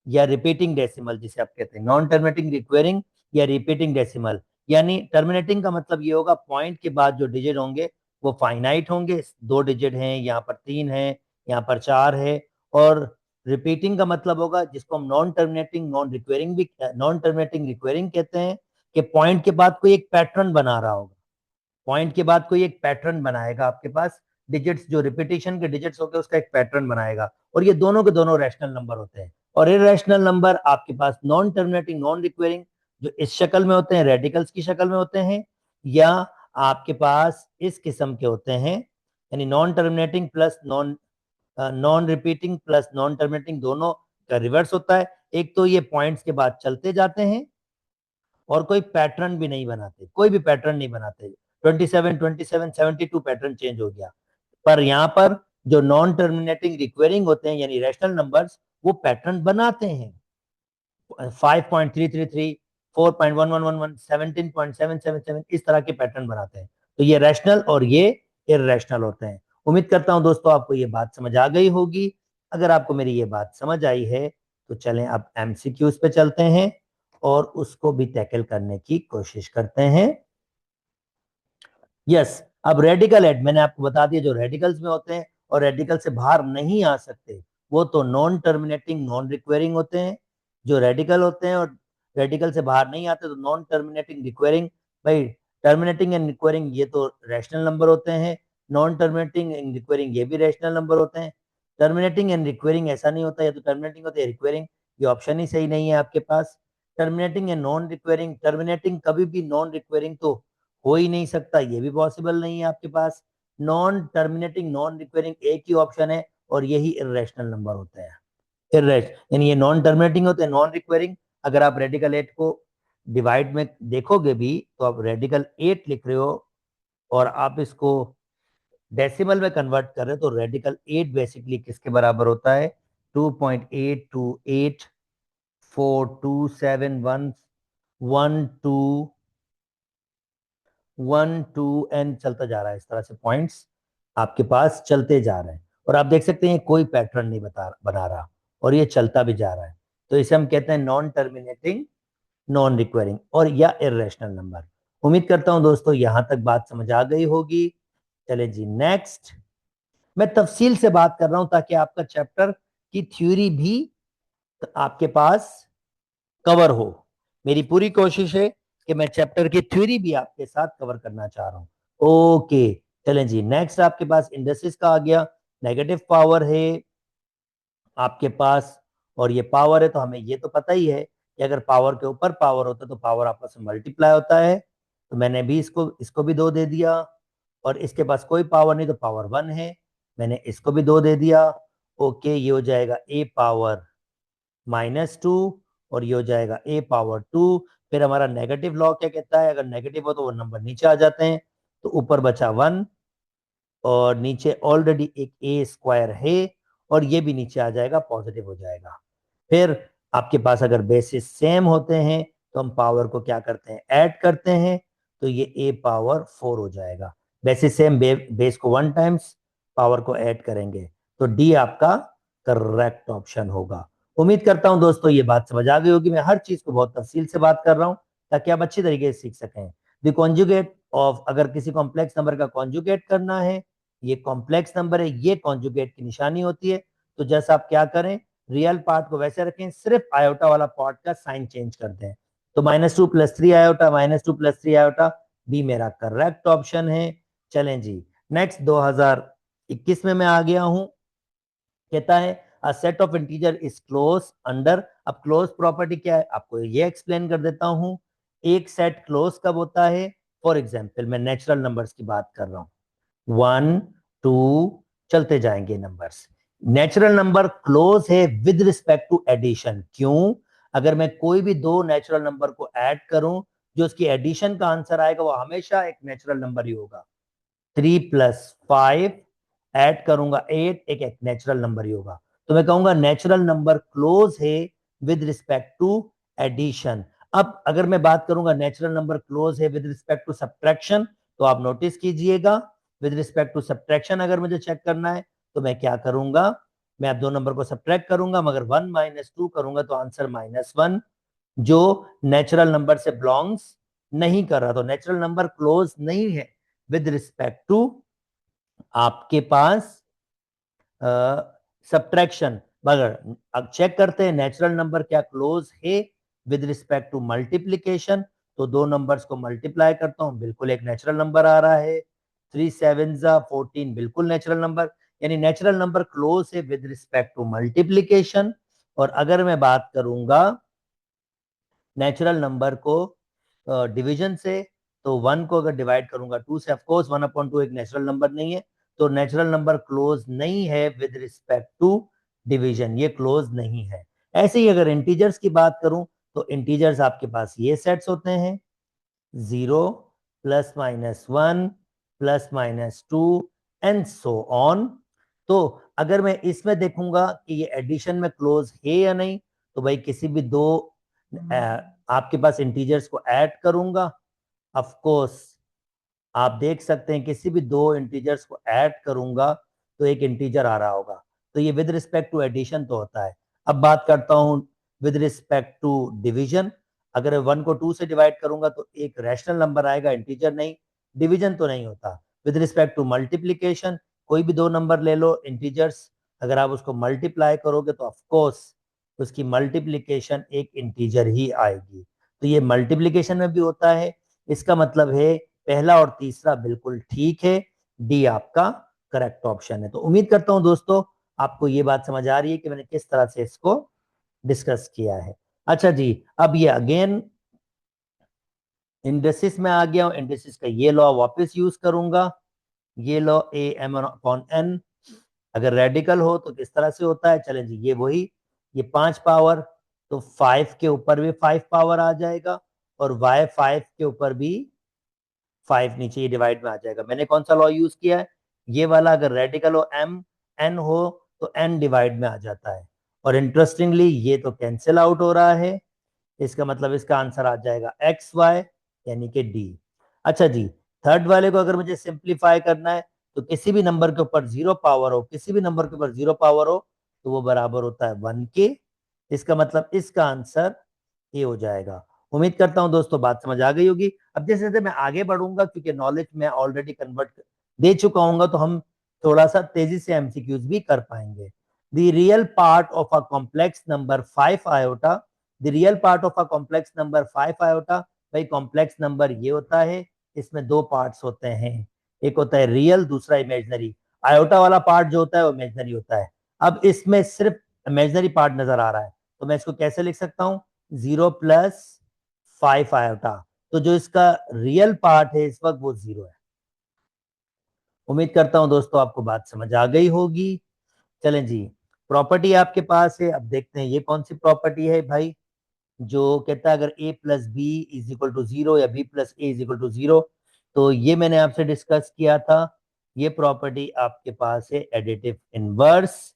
या रिपीटिंग डेसिमल जिसे आप कहते हैं, नॉन टर्मिनेटिंग रिक्वेरिंग या रिपीटिंग डेसिमल। यानी टर्मिनेटिंग का मतलब ये होगा पॉइंट के बाद जो डिजिट होंगे वो फाइनाइट होंगे, 2 डिजिट हैं, यहाँ पर 3 है, यहाँ पर 4 है। और रिपीटिंग का मतलब होगा जिसको हम नॉन टर्मिनेटिंग नॉन रिक्वेरिंग भी, नॉन टर्मिनेटिंग रिक्वेरिंग कहते हैं, कि पॉइंट के बाद कोई एक पैटर्न बना रहा होगा, पॉइंट के बाद कोई एक पैटर्न बनाएगा आपके पास, डिजिट्स जो रिपीटेशन के डिजिट्स होते हैं उसका एक पैटर्न बनाएगा, और ये दोनों के दोनों रैशनल नंबर होते हैं। और इरैशनल नंबर आपके पास नॉन टर्मिनेटिंग नॉन रिक्वेरिंग जो इस शक्ल में होते हैं, रेडिकल्स की शक्ल में होते हैं, या आपके पास इस किस्म के होते हैं, यानी non terminating plus non non repeating plus non terminating, दोनों का रिवर्स होता है। एक तो ये पॉइंट्स के बाद चलते जाते हैं और कोई पैटर्न भी नहीं बनाते, कोई भी पैटर्न नहीं बनाते। 27, 27, 72 पैटर्न चेंज हो गया। पर यहाँ पर जो नॉन टर्मिनेटिंग रिक्वेरिंग होते हैं यानी रैशनल नंबर्स, वो पैटर्न बनाते हैं। 5.333, 4.1111, 17.777 इस तरह के पैटर्न बनाते हैं। तो ये रैशनल और ये इररेशनल होते हैं। उम्मीद करता हूं दोस्तों आपको ये बात समझ आ गई होगी। अगर आपको मेरी ये बात समझ आई है तो चलें अब एमसीक्यूज पे चलते हैं और उसको भी टैकल करने की कोशिश करते हैं। यस, अब रेडिकल एड मैंने आपको बता दिया, जो रेडिकल्स में होते हैं और रेडिकल से बाहर नहीं आ सकते वो तो नॉन टर्मिनेटिंग नॉन रिक्वेरिंग होते हैं। जो रेडिकल होते हैं और रेडिकल से बाहर नहीं आते तो नॉन टर्मिनेटिंग रिक्वेरिंग। भाई टर्मिनेटिंग एंड रिक्वेरिंग ये तो रैशनल नंबर होते हैं, नॉन टर्मिनेटिंग एंड रिक्वेरिंग ये भी रैशनल नंबर होते हैं। टर्मिनेटिंग एंड रिक्वेरिंग ऐसा नहीं होता, या तो टर्मिनेटिंग होता है रिक्वेरिंग, ये ऑप्शन ही सही नहीं है आपके पास। टर्मिनेटिंग एंड नॉन रिक्वेरिंग, टर्मिनेटिंग कभी भी नॉन रिक्वेरिंग तो हो ही नहीं सकता, ये भी पॉसिबल नहीं है आपके पास। नॉन टर्मिनेटिंग नॉन रिक्वेरिंग एक ही ऑप्शन है और यही इरेशनल नंबर होते हैं। इरेश यानी ये नॉन टर्मिनेटिंग होते हैं, नॉन रिक्वेरिंग। अगर आप रेडिकल 8 को डिवाइड में देखोगे भी तो आप रेडिकल 8 लिख रहे हो और आप इसको डेसिमल में कन्वर्ट कर रहे हो, तो रेडिकल 8 बेसिकली किसके बराबर होता है? 2.8284271 12 1 2 एन चलता जा रहा है। इस तरह से पॉइंट्स आपके पास चलते जा रहे हैं और आप देख सकते हैं कोई पैटर्न नहीं बना रहा और ये चलता भी जा रहा है। तो इसे हम कहते हैं नॉन टर्मिनेटिंग नॉन रिक्वायरिंग और या इरेशनल नंबर। उम्मीद करता हूं दोस्तों यहां तक बात समझ आ गई होगी। चले जी नेक्स्ट। मैं तफसील से बात कर रहा हूं ताकि आपका चैप्टर की थ्योरी भी आपके पास कवर हो। मेरी पूरी कोशिश है कि मैं चैप्टर की थ्योरी भी आपके साथ कवर करना चाह रहा हूं। ओके चलें जी नेक्स्ट। आपके पास इंडस्ट्रीज का आ गया। नेगेटिव पावर है आपके पास और ये पावर है, तो हमें ये तो पता ही है कि अगर पावर के ऊपर पावर होता है तो पावर आपस में मल्टीप्लाई होता है। तो मैंने भी इसको इसको भी 2 दे दिया और इसके पास कोई पावर नहीं तो पावर 1 है, मैंने इसको भी 2 दे दिया। ओके ये हो जाएगा ए पावर -2 और ये हो जाएगा ए पावर 2। फिर हमारा नेगेटिव लॉ क्या कहता है? अगर नेगेटिव हो तो वो नंबर नीचे आ जाते हैं, तो ऊपर बचा 1 और नीचे ऑलरेडी एक ए स्क्वायर है और ये भी नीचे आ जाएगा, पॉजिटिव हो जाएगा। फिर आपके पास अगर बेसिस सेम होते हैं तो हम पावर को क्या करते हैं? ऐड करते हैं, तो ये ए पावर 4 हो जाएगा। बेसिस सेम बेस को 1 टाइम्स पावर को ऐड करेंगे, तो डी आपका करेक्ट ऑप्शन होगा। उम्मीद करता हूं दोस्तों ये बात समझ आ गई होगी। मैं हर चीज को बहुत तफसील से बात कर रहा हूं ताकि आप अच्छी तरीके से सीख सकें। द कॉन्जुगेट ऑफ, अगर किसी कॉम्प्लेक्स नंबर का कॉन्जुगेट करना है, ये कॉम्प्लेक्स नंबर है, ये कॉन्जुगेट की निशानी होती है। तो जैसा आप क्या करें, रियल पार्ट को वैसे रखें, सिर्फ आयोटा वाला पार्ट का साइन चेंज कर दें। तो -2 + 3 आयोटा, -2 + 3 आयोटा, बी मेरा करेक्ट ऑप्शन है। चलें जी नेक्स्ट 2021 में मैं आ गया हूं। कहता है a set of integer is close under. अब क्लोज प्रॉपर्टी क्या है आपको ये एक्सप्लेन कर देता हूं। एक सेट क्लोज कब होता है? फॉर एग्जाम्पल मैं नेचुरल नंबर्स की बात कर रहा हूं, 1 2 चलते जाएंगे नंबर्स। नेचुरल नंबर क्लोज है विद रिस्पेक्ट टू एडिशन। क्यों? अगर मैं कोई भी दो नेचुरल नंबर को ऐड करूं, जो उसकी एडिशन का आंसर आएगा वो हमेशा एक नेचुरल नंबर ही होगा। 3 + 5 ऐड करूंगा 8, एक नेचुरल नंबर ही होगा। तो मैं कहूंगा नेचुरल नंबर क्लोज है विद रिस्पेक्ट टू एडिशन। अब अगर मैं बात करूंगा नेचुरल नंबर क्लोज है विद रिस्पेक्ट टू सब्ट्रैक्शन, तो आप नोटिस कीजिएगा विद रिस्पेक्ट टू सब्ट्रैक्शन अगर मुझे चेक करना है तो मैं क्या करूंगा, मैं अब दो नंबर को सब्ट्रैक्ट करूंगा, मगर 1 - 2 करूंगा तो आंसर -1, जो नेचुरल नंबर से बिलोंग्स नहीं कर रहा, तो नेचुरल नंबर क्लोज नहीं है विद रिस्पेक्ट टू आपके पास सब्ट्रैक्शन। मगर अब चेक करते हैं नेचुरल नंबर क्या क्लोज है विद रिस्पेक्ट टू मल्टीप्लीकेशन। तो दो नंबर्स को मल्टीप्लाई करता हूं, बिल्कुल एक नेचुरल नंबर आ रहा है। 3 7 14, बिल्कुल नेचुरल नंबर, यानी नेचुरल नंबर क्लोज है विद रिस्पेक्ट टू मल्टीप्लीकेशन। और अगर मैं बात करूंगा नेचुरल नंबर को डिवीजन से, तो 1 को अगर डिवाइड करूंगा 2 से, ऑफकोर्स 1/2 एक नेचुरल नंबर नहीं है, तो नेचुरल नंबर क्लोज नहीं है विद रिस्पेक्ट टू डिवीजन, ये क्लोज नहीं है। ऐसे ही अगर इंटीजर्स की बात करूं, तो इंटीजर्स आपके पास ये सेट्स होते हैं, 0 +-1 +-2 एंड सो ऑन। तो अगर मैं इसमें देखूंगा कि ये एडिशन में क्लोज है या नहीं, तो भाई किसी भी दो आपके पास इंटीजर्स को ऐड करूंगा, ऑफ कोर्स आप देख सकते हैं किसी भी दो इंटीजर्स को ऐड करूंगा तो एक इंटीजर आ रहा होगा, तो ये विद रिस्पेक्ट टू एडिशन तो होता है। अब बात करता हूं विद रिस्पेक्ट टू डिवीजन। अगर 1 को 2 से डिवाइड करूंगा तो एक रैशनल नंबर आएगा, इंटीजर नहीं, डिवीजन तो नहीं होता। विद रिस्पेक्ट टू मल्टीप्लीकेशन, कोई भी दो नंबर ले लो इंटीजर्स, अगर आप उसको मल्टीप्लाई करोगे तो ऑफकोर्स उसकी मल्टीप्लीकेशन एक इंटीजर ही आएगी। तो ये मल्टीप्लीकेशन में भी होता है। इसका मतलब है पहला और तीसरा बिल्कुल ठीक है, डी आपका करेक्ट ऑप्शन है। तो उम्मीद करता हूं दोस्तों आपको ये बात समझ आ रही है कि मैंने किस तरह से इसको डिस्कस किया है। अच्छा जी, अब ये अगेन इंडेसिस में आ गया हूं, इंडेसिस का ये लॉ वापस यूज करूंगा, ये लॉ a m/n, अगर रेडिकल हो तो किस तरह से होता है, चलें जी, ये वही, ये 5 पावर, तो 5 के ऊपर भी 5 पावर आ जाएगा, और y 5 के ऊपर भी 5 नीचे ये डिवाइड में आ जाएगा। मैंने कौन सा लॉ यूज किया है, ये वाला, अगर रेडिकल हो m n हो तो n डिवाइड में आ जाता है। और इंटरेस्टिंगली ये तो कैंसिल आउट हो रहा है, इसका मतलब इसका आंसर आ जाएगा एक्स वाई, यानी कि डी। अच्छा जी, थर्ड वाले को अगर मुझे सिंप्लीफाई करना है, तो किसी भी नंबर के ऊपर 0 पावर हो, किसी भी नंबर के ऊपर 0 पावर हो तो वो बराबर होता है 1 के। इसका मतलब इसका आंसर ये हो जाएगा। उम्मीद करता हूं दोस्तों बात समझ आ गई होगी। अब जैसे जैसे मैं आगे बढ़ूंगा, क्योंकि नॉलेज मैं ऑलरेडी कन्वर्ट दे चुका हूँ, तो हम थोड़ा सा तेजी से एमसीक्यूज भी कर पाएंगे। The real part of a complex number 5 iota, the real part of a complex number 5 iota, भाई कॉम्प्लेक्स नंबर ये होता है, इसमें दो पार्ट्स होते हैं, एक होता है रियल, दूसरा इमेजनरी। आयोटा वाला पार्ट जो होता है वो इमेजनरी होता है। अब इसमें सिर्फ इमेजनरी पार्ट नजर आ रहा है, तो मैं इसको कैसे लिख सकता हूं, 0 + 5 आयोटा, तो जो इसका रियल पार्ट है इस वक्त वो 0 है। उम्मीद करता हूं दोस्तों आपको बात समझ आ गई होगी। चलें जी, प्रॉपर्टी आपके पास है, अब देखते हैं ये कौन सी प्रॉपर्टी है भाई, जो कहता है अगर a + b = 0 या b + a = 0, तो ये मैंने आपसे डिस्कस किया था। ये प्रॉपर्टी आपके पास है एडिटिव इनवर्स,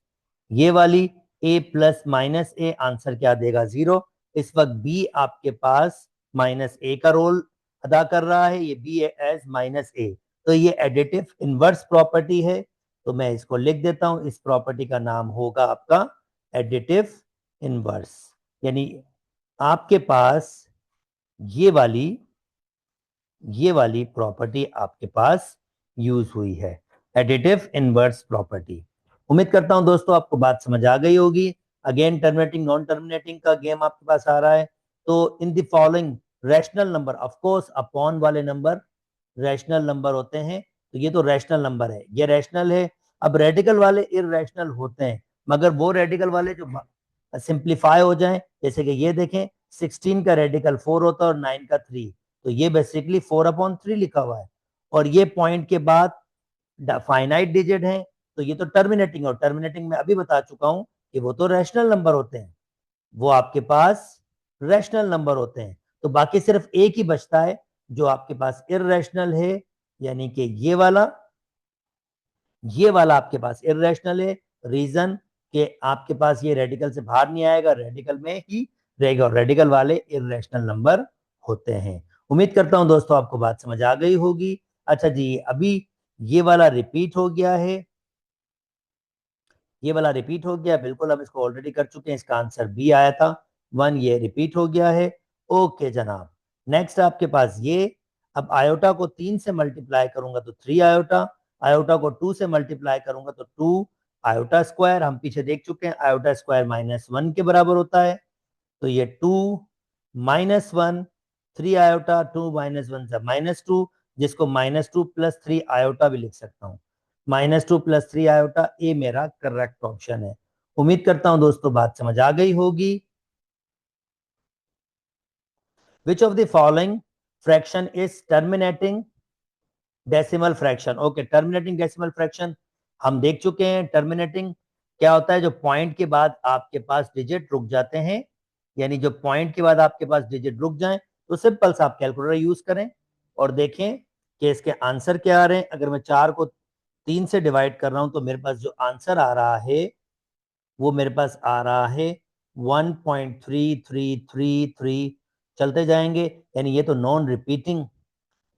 ये वाली, a + -a, आंसर क्या देगा 0। इस वक्त b आपके पास -a का रोल अदा कर रहा है, ये b है एज -a, तो ये एडिटिव इनवर्स प्रॉपर्टी है। तो मैं इसको लिख देता हूं, इस प्रॉपर्टी का नाम होगा आपका एडिटिव इनवर्स, यानी आपके पास ये वाली प्रॉपर्टी आपके पास यूज हुई है, एडिटिव इनवर्स प्रॉपर्टी। उम्मीद करता हूं दोस्तों आपको बात समझ आ गई होगी। अगेन टर्मिनेटिंग नॉन टर्मिनेटिंग का गेम आपके पास आ रहा है। तो in the following rational number, of course upon वाले नंबर रैशनल नंबर होते हैं, तो ये तो रैशनल नंबर है, ये रैशनल है। अब रेडिकल वाले इररेशनल होते हैं, मगर वो रेडिकल वाले जो सिंप्लीफाई हो जाएं, जैसे कि ये देखें 16 का रेडिकल 4 होता है और 9 का 3, तो ये बेसिकली 4/3 लिखा हुआ है। और ये पॉइंट के बाद फाइनाइट डिजिट है, तो ये तो टर्मिनेटिंग, और टर्मिनेटिंग में अभी बता चुका हूं कि वो तो रैशनल नंबर होते हैं, वो आपके पास रैशनल नंबर होते हैं। तो बाकी सिर्फ एक ही बचता है जो आपके पास इररेशनल है, यानी कि ये वाला आपके पास इररेशनल है। रीजन कि आपके पास ये रेडिकल से बाहर नहीं आएगा, रेडिकल में ही रहेगा, और रेडिकल वाले इररेशनल नंबर होते हैं। उम्मीद करता हूं दोस्तों आपको बात समझ आ गई होगी। अच्छा जी, अभी ये वाला रिपीट हो गया है, ये वाला रिपीट हो गया, बिल्कुल हम इसको ऑलरेडी कर चुके हैं, इसका आंसर बी आया था 1, ये रिपीट हो गया है। ओके जनाब, नेक्स्ट आपके पास ये, अब आयोटा को 3 से मल्टीप्लाई करूंगा तो 3 आयोटा, आयोटा को 2 से मल्टीप्लाई करूंगा तो 2 आयोटा स्क्वायर, हम पीछे देख चुके हैं आयोटा स्क्वायर -1 के बराबर होता है, तो ये 2 -1, 3 आयोटा, 2 -1 से -2, जिसको -2 + 3 आयोटा भी लिख सकता हूँ, -2 + 3 आयोटा, ये मेरा करेक्ट ऑप्शन है। उम्मीद करता हूं दोस्तों बात समझ आ गई होगी। विच of the following fraction is terminating decimal fraction? Okay, terminating decimal fraction हम देख चुके हैं। टर्मिनेटिंग क्या होता है? जो पॉइंट के बाद आपके पास डिजिट रुक जाते हैं, यानी जो पॉइंट के बाद आपके पास डिजिट रुक जाएं, तो सिंपल सा आप कैलकुलेटर यूज करें और देखें कि इसके आंसर क्या आ रहे हैं। अगर मैं 4 को 3 से डिवाइड कर रहा हूं तो मेरे पास जो आंसर आ रहा है वो मेरे पास आ रहा है 1.3333, चलते जाएंगे, यानी ये तो नॉन रिपीटिंग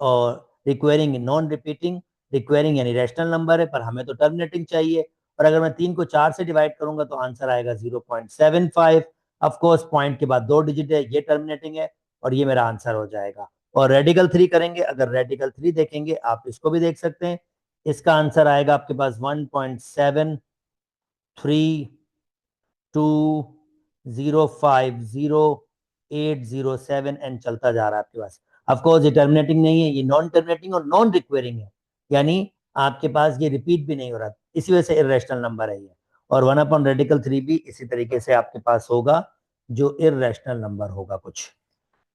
और रिक्वायरिंग नॉन रिपीटिंग, रिक्वायरिंग यानी रैशनल नंबर है, पर हमें तो टर्मिनेटिंग चाहिए। और अगर मैं 3 को 4 से डिवाइड करूंगा तो आंसर आएगा 0.75। ऑफ कोर्स पॉइंट के बाद 2 डिजिट है, ये टर्मिनेटिंग है और ये मेरा आंसर हो जाएगा। और रेडिकल 3 करेंगे, अगर रेडिकल 3 देखेंगे आप इसको भी देख सकते हैं, इसका आंसर आएगा आपके पास 1.7320500807 एंड चलता जा रहा है आपके पास। ऑफकोर्स ये टर्मिनेटिंग नहीं है, ये नॉन टर्मिनेटिंग और नॉन रिक्वेयरिंग है, यानी आपके पास ये रिपीट भी नहीं हो रहा, इसी वजह से इरेशनल नंबर है ये। और 1/रेडिकल 3 भी इसी तरीके से आपके पास होगा, जो इरेशनल नंबर होगा कुछ।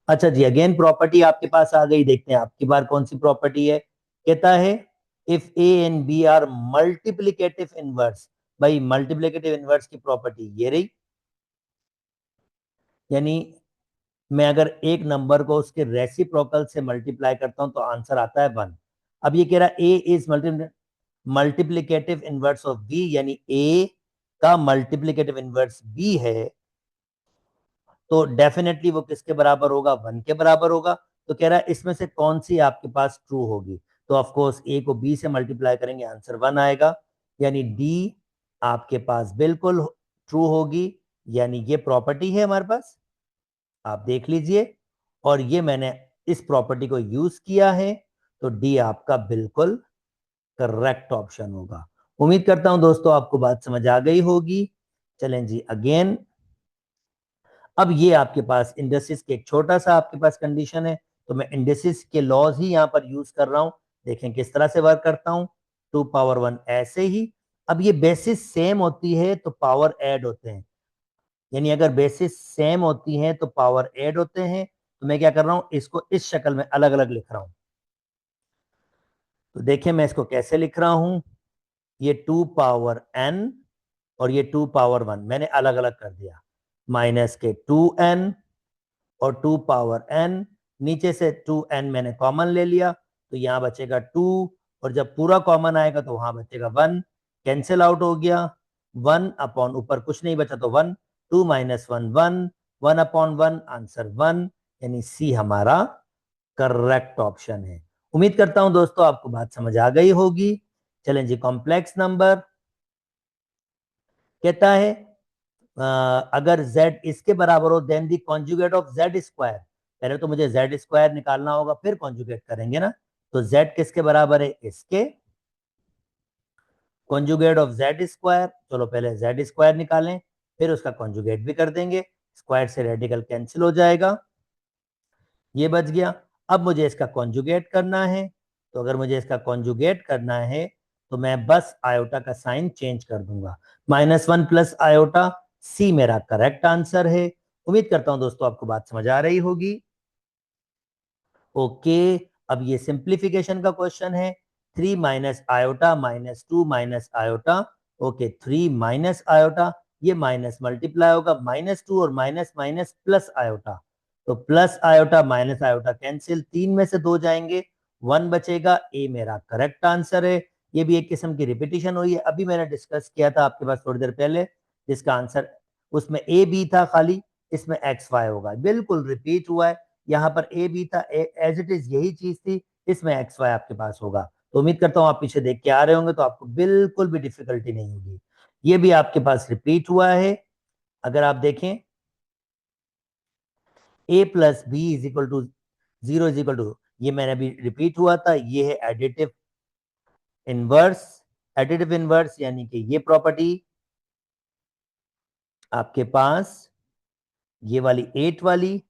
अच्छा जी, अगेन प्रॉपर्टी आपके पास आ गई, देखते हैं आपकी बार कौन सी प्रॉपर्टी है। कहता है if A and B are multiplicative inverse, भाई मल्टीप्लीकेटिव इनवर्स की प्रॉपर्टी ये रही, यानी मैं अगर एक नंबर को उसके रेसिप्रोकल से मल्टीप्लाई करता हूं तो आंसर आता है 1। अब ये कह रहा है A is multiplicative inverse of B, यानी ए का मल्टीप्लीकेटिव इनवर्स बी है, तो डेफिनेटली वो किसके बराबर होगा? 1 के बराबर होगा। तो कह रहा है इसमें से कौन सी आपके पास ट्रू होगी? तो ऑफ कोर्स ए को बी से मल्टीप्लाई करेंगे आंसर 1 आएगा, यानी डी आपके पास बिल्कुल ट्रू होगी, यानी ये प्रॉपर्टी है हमारे पास, आप देख लीजिए। और ये मैंने इस प्रॉपर्टी को यूज किया है, तो डी आपका बिल्कुल करेक्ट ऑप्शन होगा। उम्मीद करता हूं दोस्तों आपको बात समझ आ गई होगी। चलें जी, अगेन अब ये आपके पास इंडस्ट्रीज के एक छोटा सा आपके पास कंडीशन है, तो मैं इंडस्ट्रीज के लॉज ही यहाँ पर यूज कर रहा हूं, देखें किस तरह से वर्क करता हूं। 2 पावर 1 ऐसे ही, अब ये बेसिस सेम होती है तो पावर ऐड होते हैं, यानी अगर बेसिस सेम होती है तो पावर ऐड होते हैं। तो मैं क्या कर रहा हूं, इसको इस शक्ल में अलग अलग लिख रहा हूं। तो देखिए मैं इसको कैसे लिख रहा हूं, ये 2 पावर n और ये 2 पावर 1 मैंने अलग अलग कर दिया, माइनस के 2n और 2 पावर n, नीचे से 2n मैंने कॉमन ले लिया, तो यहां बचेगा 2, और जब पूरा कॉमन आएगा तो वहां बचेगा 1, कैंसिल आउट हो गया, 1 अपॉन ऊपर कुछ नहीं बचा तो 1, 2 - 1 1, 1/1 आंसर 1, यानी सी हमारा करेक्ट ऑप्शन है। उम्मीद करता हूं दोस्तों आपको बात समझ आ गई होगी। चलें जी, कॉम्प्लेक्स नंबर कहता है अगर z इसके बराबर हो then the conjugate of z square, पहले तो मुझे z स्क्वायर निकालना होगा फिर कॉन्जुगेट करेंगे ना, तो z किसके बराबर है? इसके कॉन्जुगेट ऑफ z स्क्वायर, चलो पहले z स्क्वायर निकालें फिर उसका कॉन्जुगेट भी कर देंगे, स्क्वायर से रेडिकल कैंसिल हो जाएगा, ये बच गया। अब मुझे इसका कॉन्जुगेट करना है, तो अगर मुझे इसका कॉन्जुगेट करना है तो मैं बस आयोटा का साइन चेंज कर दूंगा, -1 प्लस आयोटा, सी मेरा करेक्ट आंसर है। उम्मीद करता हूं दोस्तों आपको बात समझ आ रही होगी। ओके, अब ये सिंप्लीफिकेशन का क्वेश्चन है, 3 minus iota -2 minus iota, okay 3 minus iota, ये माइनस मल्टीप्लाई होगा, -2 और माइनस माइनस प्लस आयोटा, तो plus iota minus iota cancel, 3 में से 2 जाएंगे, 1 बचेगा, ए मेरा करेक्ट आंसर है। ये भी एक किस्म की रिपीटिशन हुई है, अभी मैंने डिस्कस किया था आपके पास थोड़ी देर पहले, जिसका आंसर उसमें ए बी था खाली, इसमें एक्स वाई होगा, बिल्कुल रिपीट हुआ है, यहाँ पर ए बी था, एज इट इज यही चीज थी, इसमें एक्स वाई आपके पास होगा। तो उम्मीद करता हूँ आप पीछे देख के आ रहे होंगे तो आपको बिल्कुल भी डिफिकल्टी नहीं होगी। ये भी आपके पास रिपीट हुआ है। अगर आप देखें a plus B is equal to 0 is equal to, ये मैंने अभी रिपीट हुआ था, ये है एडिटिव इनवर्स। एडिटिव इनवर्स यानी कि ये प्रॉपर्टी आपके पास, ये वाली 8 वाली,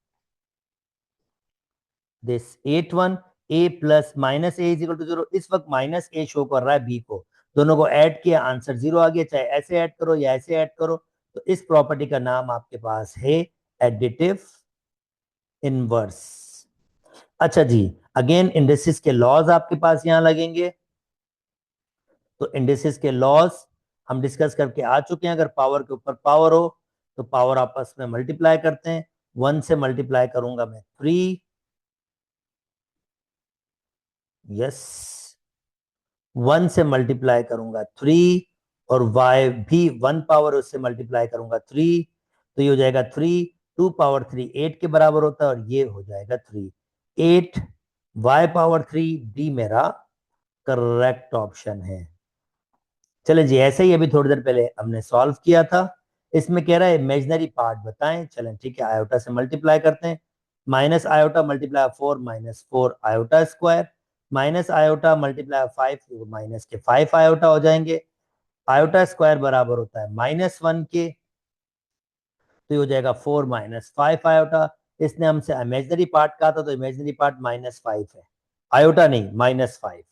this 8 1, a plus minus A is equal to 0, इस वक्त माइनस ए शो कर रहा है बी को, दोनों को ऐड किया आंसर 0 आ गया, चाहे ऐसे ऐड करो या ऐसे ऐड करो। तो इस प्रॉपर्टी का नाम आपके पास है एडिटिव इनवर्स। अच्छा जी, अगेन इंडिसेस के लॉज आपके पास यहां लगेंगे। तो इंडिसेस के लॉज हम डिस्कस करके आ चुके हैं। अगर पावर के ऊपर पावर हो तो पावर आपस में मल्टीप्लाई करते हैं। 1 से मल्टीप्लाई करूंगा मैं 3, यस, 1 से मल्टीप्लाई करूंगा 3, और y भी 1 पावर उससे मल्टीप्लाई करूंगा 3, तो ये हो जाएगा 3, 2 पावर 3 8 के बराबर होता है, और ये हो जाएगा 3 8, y पावर 3 डी मेरा करेक्ट ऑप्शन है। चले जी, ऐसे ही अभी थोड़ी देर पहले हमने सॉल्व किया था। इसमें कह रहा है इमेजिनरी पार्ट बताएं। चलें ठीक है, आयोटा से मल्टीप्लाई करते हैं। Minus iota multiply 4 minus 4 iota square, minus iota multiply 5 minus के 5 आयोटा हो जाएंगे। आयोटा स्क्वायर बराबर होता है -1 के, तो ये हो जाएगा 4 माइनस 5 आयोटा। इसने हमसे इमेजिनरी पार्ट कहा था, तो इमेजिनरी पार्ट -5 है, आयोटा नहीं, -5।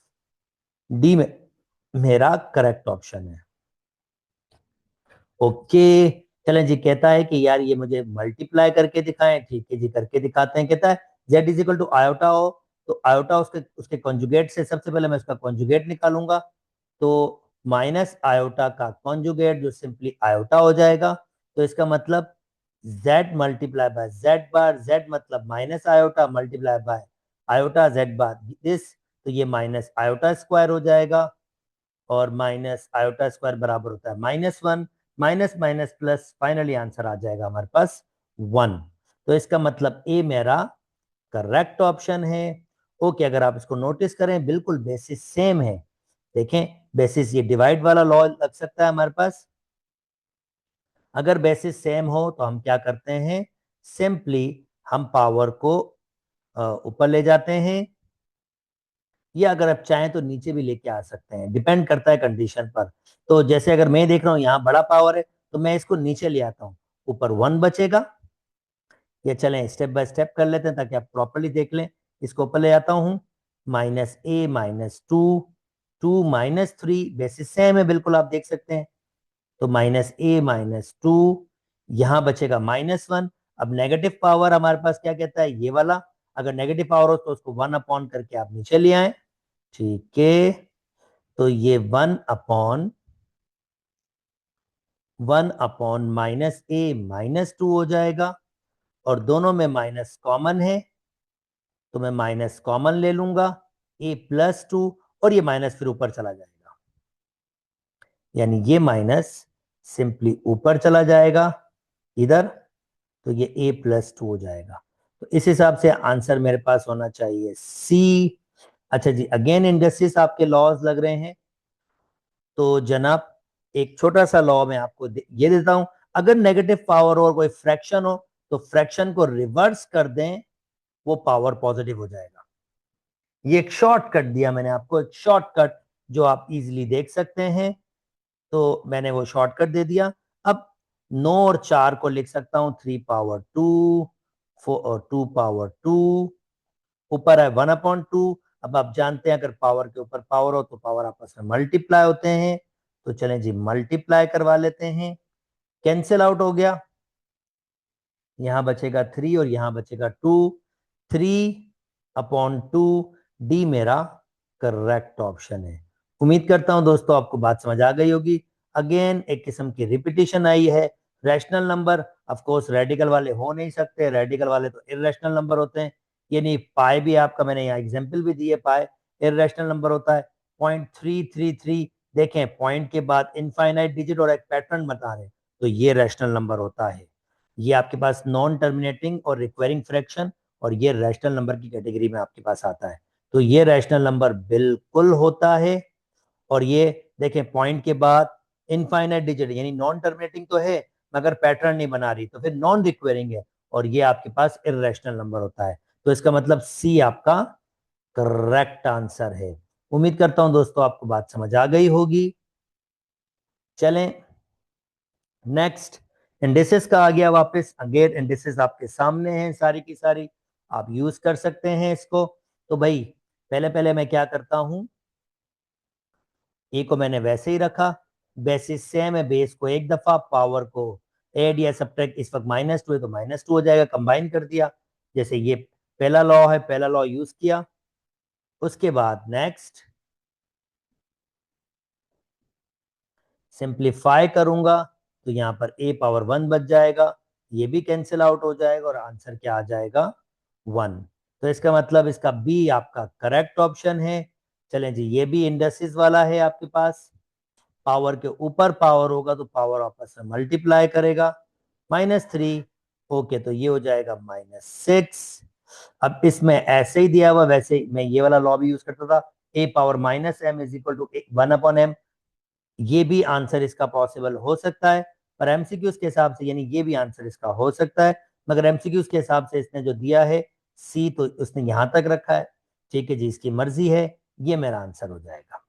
डी में मेरा करेक्ट ऑप्शन है। ओके, चलें जी, कहता है कि यार ये मुझे मल्टीप्लाई करके दिखाएं। ठीक है जी, करके दिखाते हैं। कहता है z is equal to iota हो, तो आयोटा उसके उसके कॉन्जुगेट से, सबसे पहले मैं उसका कॉन्जुगेट निकालूंगा। तो माइनस आयोटा का कॉन्जुगेट जो सिंपली आयोटा हो जाएगा। तो इसका मतलब z multiply by z bar, z मतलब minus iota multiply by iota z bar this, तो ये माइनस आयोटा स्क्वायर हो जाएगा, और माइनस आयोटा स्क्वायर बराबर होता है -1, minus minus plus, finally answer आ जाएगा हमारे पास 1। तो इसका मतलब ए मेरा करेक्ट ऑप्शन है। ओके, अगर आप इसको नोटिस करें बिल्कुल बेसिस सेम है। देखें, बेसिस ये डिवाइड वाला लॉ लग सकता है हमारे पास। अगर बेसिस सेम हो तो हम क्या करते हैं, सिंपली हम पावर को ऊपर ले जाते हैं, या अगर आप चाहें तो नीचे भी लेके आ सकते हैं, डिपेंड करता है कंडीशन पर। तो जैसे अगर मैं देख रहा हूँ यहाँ बड़ा पावर है, तो मैं इसको नीचे ले आता हूँ, ऊपर 1 बचेगा। ये चलें स्टेप बाय स्टेप कर लेते हैं ताकि आप प्रॉपरली देख लें। इसको ऊपर ले आता हूँ, -a -2, 2 -3, बेसिस सेम है बिल्कुल, आप देख सकते हैं। तो -a -2, यहाँ बचेगा -1। अब नेगेटिव पावर हमारे पास क्या कहता है, ये वाला, अगर नेगेटिव पावर हो तो उसको 1 अपॉन करके आप नीचे ले आए। ठीक है, तो ये 1 अपॉन -a -2 हो जाएगा, और दोनों में माइनस कॉमन है, तो मैं माइनस कॉमन ले लूंगा, a+2, और ये माइनस फिर ऊपर चला जाएगा, यानी ये माइनस सिंपली ऊपर चला जाएगा इधर, तो ये a+2 हो जाएगा। तो इस हिसाब से आंसर मेरे पास होना चाहिए सी। अच्छा जी, अगेन इंडस्ट्रीज आपके लॉज लग रहे हैं। तो जनाब, एक छोटा सा लॉ मैं आपको ये देता हूं, अगर नेगेटिव पावर और कोई फ्रैक्शन हो तो फ्रैक्शन को रिवर्स कर दें, वो पावर पॉजिटिव हो जाएगा। ये एक शॉर्टकट दिया मैंने आपको, एक शॉर्टकट जो आप इजीली देख सकते हैं, तो मैंने वो शॉर्टकट दे दिया। अब 9 और 4 को लिख सकता हूं 3 पावर 2, 4 और 2 पावर 2, ऊपर है 1/2। अब आप जानते हैं अगर पावर के ऊपर पावर हो तो पावर आपस में मल्टीप्लाई होते हैं, तो चलें जी मल्टीप्लाई करवा लेते हैं। कैंसिल आउट हो गया, यहां बचेगा 3 और यहां बचेगा 2, 3/2, डी मेरा करेक्ट ऑप्शन है। उम्मीद करता हूं दोस्तों आपको बात समझ आ गई होगी। अगेन एक किस्म की रिपीटिशन आई है। Rational number of course radical वाले हो नहीं सकते, रेडिकल वाले तो इरेशनल नंबर होते हैं। यानी पाई भी आपका, मैंने यहाँ एग्जाम्पल भी दी है, पाई इरेशनल नंबर होता है। 0.333, देखें पॉइंट के बाद इनफाइनाइट डिजिट और एक पैटर्न बता रहे हैं, तो ये रैशनल नंबर होता है। ये आपके पास नॉन टर्मिनेटिंग और रिक्वायरिंग फ्रैक्शन, और ये रैशनल नंबर की कैटेगरी में आपके पास आता है। तो ये रैशनल नंबर बिल्कुल होता है। और ये देखें पॉइंट के बाद इनफाइनाइट डिजिट यानी नॉन टर्मिनेटिंग तो है मगर पैटर्न नहीं बना रही, तो फिर नॉन रिक्वेरिंग है और ये आपके पास इर्रेशनल नंबर होता है। तो इसका मतलब सी आपका करेक्ट आंसर है। उम्मीद करता हूं दोस्तों आपको बात समझ आ गई होगी। चलें नेक्स्ट, इंडिसेस का आ गया वापस। अगेन इंडिसेस आपके सामने हैं सारी की सारी, आप यूज कर सकते हैं इसको। तो भाई पहले पहले मैं क्या करता हूं, ए को मैंने वैसे ही रखा, बेसिस सेम है, बेस को एक दफा, पावर को एड या सब्ट्रैक्ट, इस वक्त -2 है तो -2 हो जाएगा, कंबाइन कर दिया। जैसे ये पहला लॉ है, पहला लॉ यूज किया। उसके बाद नेक्स्ट सिंप्लीफाई करूंगा तो यहां पर a पावर 1 बच जाएगा, ये भी कैंसिल आउट हो जाएगा और आंसर क्या आ जाएगा 1। तो इसका मतलब इसका बी आपका करेक्ट ऑप्शन है। चलें जी, ये भी इंडस्ट्रीज वाला है आपके पास। पावर के ऊपर पावर होगा तो पावर आपस में मल्टीप्लाई करेगा, -3। ओके, तो ये हो जाएगा -6। अब इसमें ऐसे ही दिया हुआ, वैसे ही मैं ये वाला लॉ भी यूज करता था, a power -m is equal to 1/m। ये भी आंसर इसका पॉसिबल हो सकता है, पर एमसीक्यूज के हिसाब से यानी ये भी आंसर इसका हो सकता है, मगर एमसीक्यूज के हिसाब से इसने जो दिया है सी, तो उसने यहां तक रखा है। ठीक है जी, इसकी मर्जी है, ये मेरा आंसर हो जाएगा।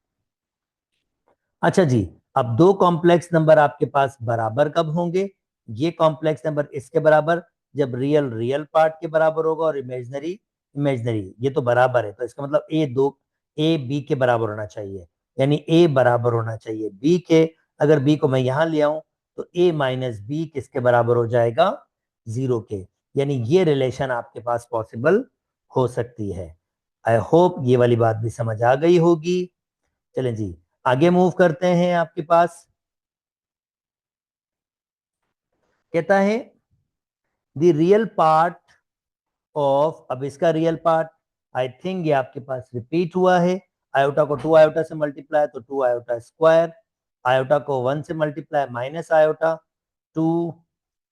अच्छा जी, अब दो कॉम्प्लेक्स नंबर आपके पास बराबर कब होंगे? ये कॉम्प्लेक्स नंबर इसके बराबर जब रियल रियल पार्ट के बराबर होगा और इमेजनरी इमेजनरी, ये तो बराबर है, तो इसका मतलब ए बी के बराबर होना चाहिए, यानी ए बराबर होना चाहिए बी के। अगर बी को मैं यहां ले आऊं तो ए माइनस बी किसके बराबर हो जाएगा? 0 के। यानी ये रिलेशन आपके पास पॉसिबल हो सकती है। आई होप ये वाली बात भी समझ आ गई होगी। चलें जी, आगे मूव करते हैं। आपके पास कहता है द रियल पार्ट ऑफ, अब इसका रियल पार्ट आई थिंक ये आपके पास रिपीट हुआ है। आयोटा को 2 आयोटा से मल्टीप्लाई तो 2 आयोटा स्क्वायर, आयोटा को 1 से multiply minus iota, 2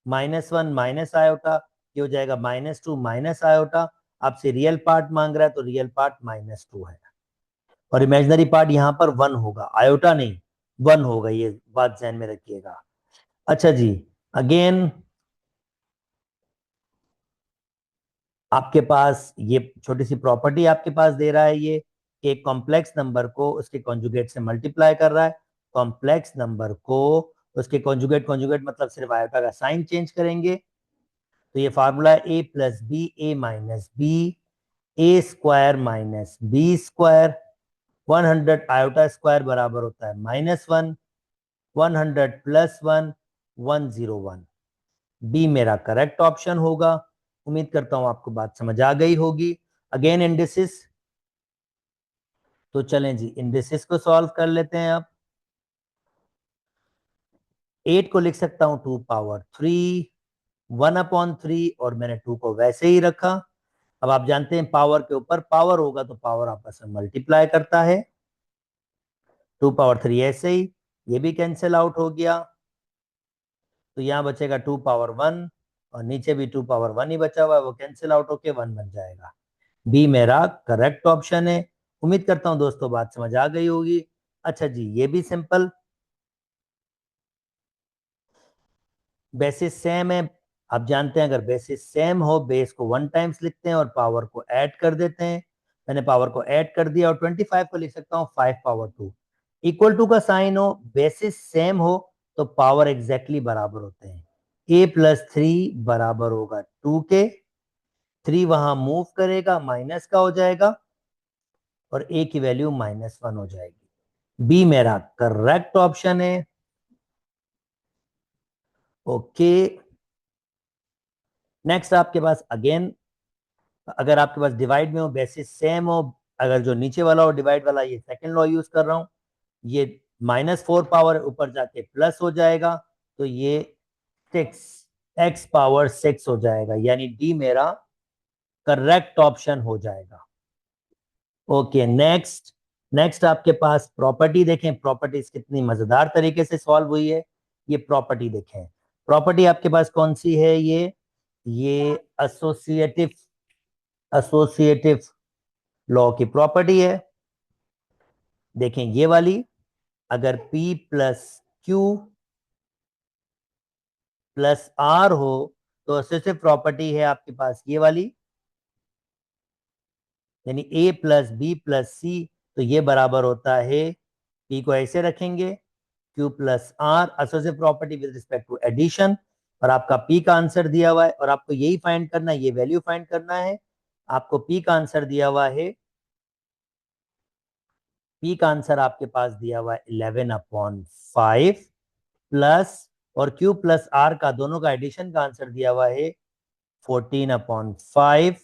-1 minus iota, ये हो जाएगा -2 माइनस आयोटा। आपसे रियल पार्ट मांग रहा है तो रियल पार्ट -2 है और इमेजिनरी पार्ट यहां पर 1 होगा, आयोटा नहीं 1 होगा, ये बात ध्यान में रखिएगा। अच्छा जी, अगेन आपके पास ये छोटी सी प्रॉपर्टी आपके पास दे रहा है, ये कि एक कॉम्प्लेक्स नंबर को उसके कॉन्जुगेट से मल्टीप्लाई कर रहा है। कॉम्प्लेक्स नंबर को उसके कॉन्जुगेट, कॉन्जुगेट मतलब सिर्फ आयोटा का साइन चेंज करेंगे। तो ये फार्मूला है a plus B A minus B A square minus B square. 100 iota square बराबर होता है -1, 100 प्लस 1 101। बी मेरा करेक्ट ऑप्शन होगा। उम्मीद करता हूं आपको बात समझ आ गई होगी। अगेन इंडिसेस, तो चलें जी इंडिसेस को सॉल्व कर लेते हैं। अब 8 को लिख सकता हूं 2 पावर 3, 1/3, और मैंने 2 को वैसे ही रखा। अब आप जानते हैं पावर के ऊपर पावर होगा तो पावर आपस में मल्टीप्लाई करता है। 2 पावर 3 ऐसे ही, ये भी कैंसिल आउट हो गया, तो यहां बचेगा 2 पावर 1 और नीचे भी 2 पावर 1 ही बचा हुआ है, वो कैंसिल आउट होके 1 बन जाएगा। बी मेरा करेक्ट ऑप्शन है। उम्मीद करता हूं दोस्तों बात समझ आ गई होगी। अच्छा जी, ये भी सिंपल, बेसिस सेम है। आप जानते हैं अगर बेसिस सेम हो, बेस को 1 टाइम्स लिखते हैं और पावर को ऐड कर देते हैं। मैंने पावर को ऐड कर दिया और 25 को लिख सकता हूँ 5 पावर 2। इक्वल टू का साइन हो, बेसिस सेम हो तो पावर एग्जैक्टली बराबर होते हैं। a प्लस 3 बराबर होगा 2 के, 3 वहां मूव करेगा माइनस का हो जाएगा और a की वैल्यू -1 हो जाएगी। बी मेरा करेक्ट ऑप्शन है। ओके, नेक्स्ट आपके पास अगेन, अगर आपके पास डिवाइड में हो, बेसिस सेम हो, अगर जो नीचे वाला हो डिवाइड वाला, ये सेकंड लॉ यूज कर रहा हूं, ये -4 पावर ऊपर जाके प्लस हो जाएगा, तो ये 6 x पावर 6 हो जाएगा, यानी डी मेरा करेक्ट ऑप्शन हो जाएगा। ओके, नेक्स्ट, नेक्स्ट आपके पास प्रॉपर्टी देखें, प्रॉपर्टीज कितनी मजेदार तरीके से सॉल्व हुई है। ये प्रॉपर्टी देखें, प्रॉपर्टी आपके पास कौन सी है? ये एसोसिएटिव एसोसिएटिव लॉ की प्रॉपर्टी है। देखें ये वाली, अगर P plus Q plus R हो तो एसोसिएटिव प्रॉपर्टी है आपके पास ये वाली, यानी A प्लस बी प्लस सी, तो ये बराबर होता है, P को ऐसे रखेंगे, Q plus R associative property with respect to addition, और आपका P का आंसर दिया हुआ है, और आपको यही फाइंड करना है, ये वैल्यू फाइंड करना है। आपको P का आंसर दिया हुआ है, P का आंसर आपके पास दिया हुआ है 11/5 प्लस, और Q प्लस R का दोनों का एडिशन का आंसर दिया हुआ है 14/5।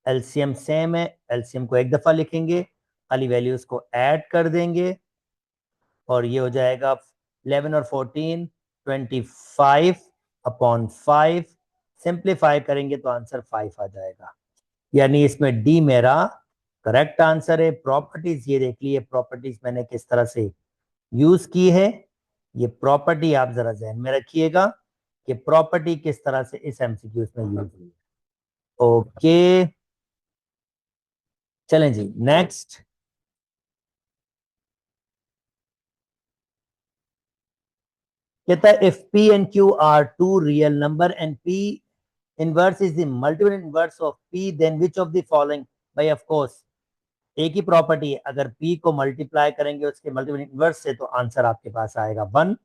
एलसीएम सेम है, एलसीएम को एक दफा लिखेंगे, खाली वैल्यूज को ऐड कर देंगे, और ये हो जाएगा 11 और 14 25/5। सिंप्लीफाई करेंगे तो आंसर 5 आ जाएगा, यानी इसमें डी मेरा करेक्ट आंसर है। प्रॉपर्टीज ये देख लिए, प्रॉपर्टीज मैंने किस तरह से यूज की है, ये प्रॉपर्टी आप जरा ध्यान में रखिएगा कि प्रॉपर्टी किस तरह से इस एमसीक्यूज में यूज हुई। ओके, चलें जी नेक्स्ट। कहता है if P and Q are two real number and P inverse is the multiple inverse of P, then which of the following? भाई ऑफ कोर्स एक ही प्रॉपर्टी है, अगर P को मल्टीप्लाई करेंगे उसके मल्टीपल इनवर्स से तो आंसर आपके पास आएगा 1।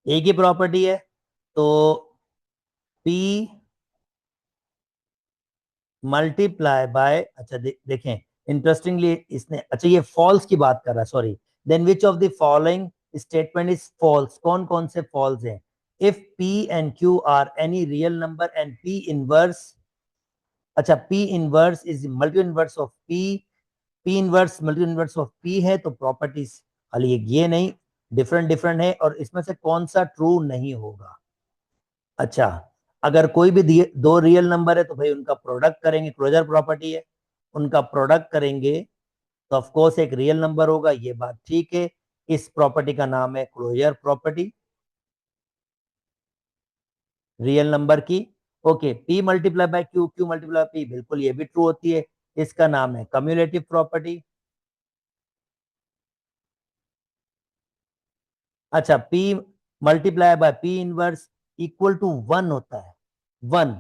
एक ही प्रॉपर्टी है तो P मल्टीप्लाई बाय, अच्छा देखें इंटरेस्टिंगली इसने, अच्छा ये फॉल्स की बात कर रहा है, sorry. Then which of the following statement is false, कौन कौन से फॉल्स हैं? If P and Q are any real number and P inverse, अच्छा P inverse is multiple inverse of P, P inverse multiple inverse of P है तो properties खाली एक ये नहीं, डिफरेंट डिफरेंट है, और इसमें से कौन सा ट्रू नहीं होगा? अच्छा, अगर कोई भी दो रियल नंबर है तो भाई उनका प्रोडक्ट करेंगे, क्लोजर प्रॉपर्टी है, उनका प्रोडक्ट करेंगे तो ऑफ कोर्स एक रियल नंबर होगा, ये बात ठीक है। इस प्रॉपर्टी का नाम है क्लोजर प्रॉपर्टी, रियल नंबर की। Okay, P multiply bye Q, Q multiply P, बिल्कुल ये भी ट्रू होती है, इसका नाम है कम्युलेटिव प्रॉपर्टी। अच्छा, P multiply by P inverse equal to 1 होता है, 1,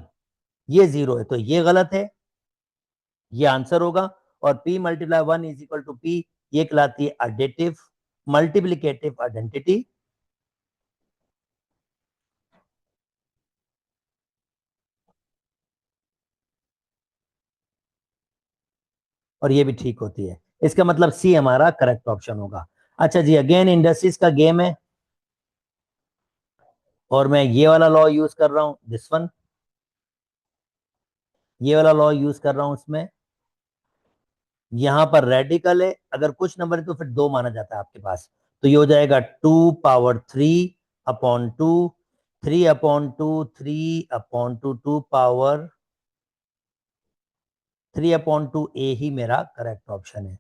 ये 0 है तो ये गलत है, ये आंसर होगा। और P multiply 1 is equal to P, ये कहलाती है एडिटिव मल्टीप्लिकेटिव आइडेंटिटी, और ये भी ठीक होती है, इसका मतलब सी हमारा करेक्ट ऑप्शन होगा। अच्छा जी, अगेन इंडस्ट्रीज का गेम है, और मैं ये वाला लॉ यूज कर रहा हूं, दिस वन, ये वाला लॉ यूज कर रहा हूं उसमें। यहां पर रेडिकल है, अगर कुछ नंबर है तो फिर 2 माना जाता है आपके पास, तो ये हो जाएगा 2/3/2, 3/2, 3/2, 3/2 ए ही मेरा करेक्ट ऑप्शन है।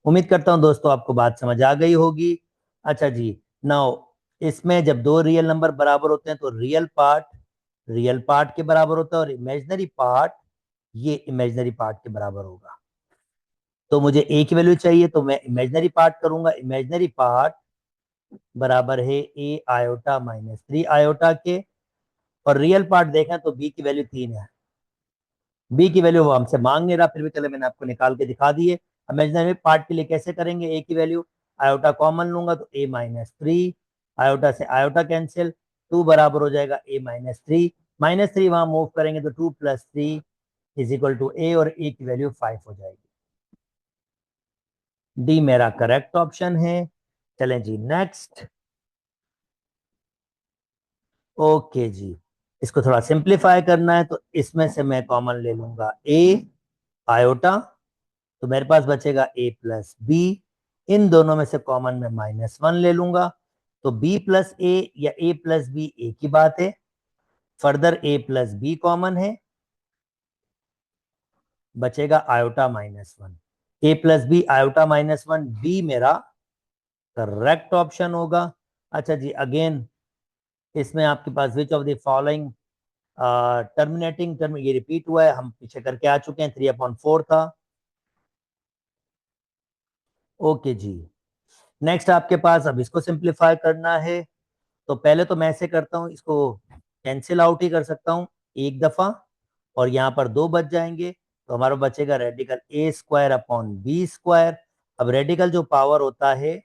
उम्मीद करता हूं दोस्तों आपको बात समझ आ गई होगी। अच्छा जी, नाउ इसमें जब दो रियल नंबर बराबर होते हैं तो रियल पार्ट के बराबर होता है, और इमेजिनरी पार्ट ये इमेजिनरी पार्ट के बराबर होगा। तो मुझे ए की वैल्यू चाहिए तो मैं इमेजिनरी पार्ट करूंगा, इमेजिनरी पार्ट बराबर है A i-3 के, और रियल पार्ट देखें तो बी की वैल्यू 3 है, बी की वैल्यू वो हमसे मांग नहीं रहा, फिर भी चले मैंने आपको निकाल के दिखा दी है। इमेजिनरी पार्ट के लिए कैसे करेंगे, ए की वैल्यू आयोटा कॉमन लूंगा तो A-3, आयोटा से आयोटा कैंसिल, 2 बराबर हो जाएगा A-3, -3 वहां मूव करेंगे तो 2 + 3 इज इक्वल टू ए, और ए की वैल्यू 5 हो जाएगी। डी मेरा करेक्ट ऑप्शन है। चलें जी नेक्स्ट। ओके जी, इसको थोड़ा सिंप्लीफाई करना है तो इसमें से मैं कॉमन ले लूंगा ए आयोटा, तो मेरे पास बचेगा A+B, इन दोनों में से कॉमन में -1 ले लूंगा, तो B+A या A+B एक ही बात है। फर्दर A+B कॉमन है, बचेगा आयोटा -1, A+B आयोटा -1, बी मेरा करेक्ट ऑप्शन होगा। अच्छा जी, अगेन इसमें आपके पास which of the following terminating term, ये रिपीट हुआ है, हम पीछे करके आ चुके हैं, 3/4 था। ओके जी, नेक्स्ट आपके पास अब इसको सिंप्लीफाई करना है, तो पहले तो मैं ऐसे करता हूँ, इसको कैंसिल आउट ही कर सकता हूँ एक दफा, और यहाँ पर दो बच जाएंगे, तो हमारा बचेगा रेडिकल ए स्क्वायर अपॉन बी स्क्वायर। अब रेडिकल जो पावर होता है,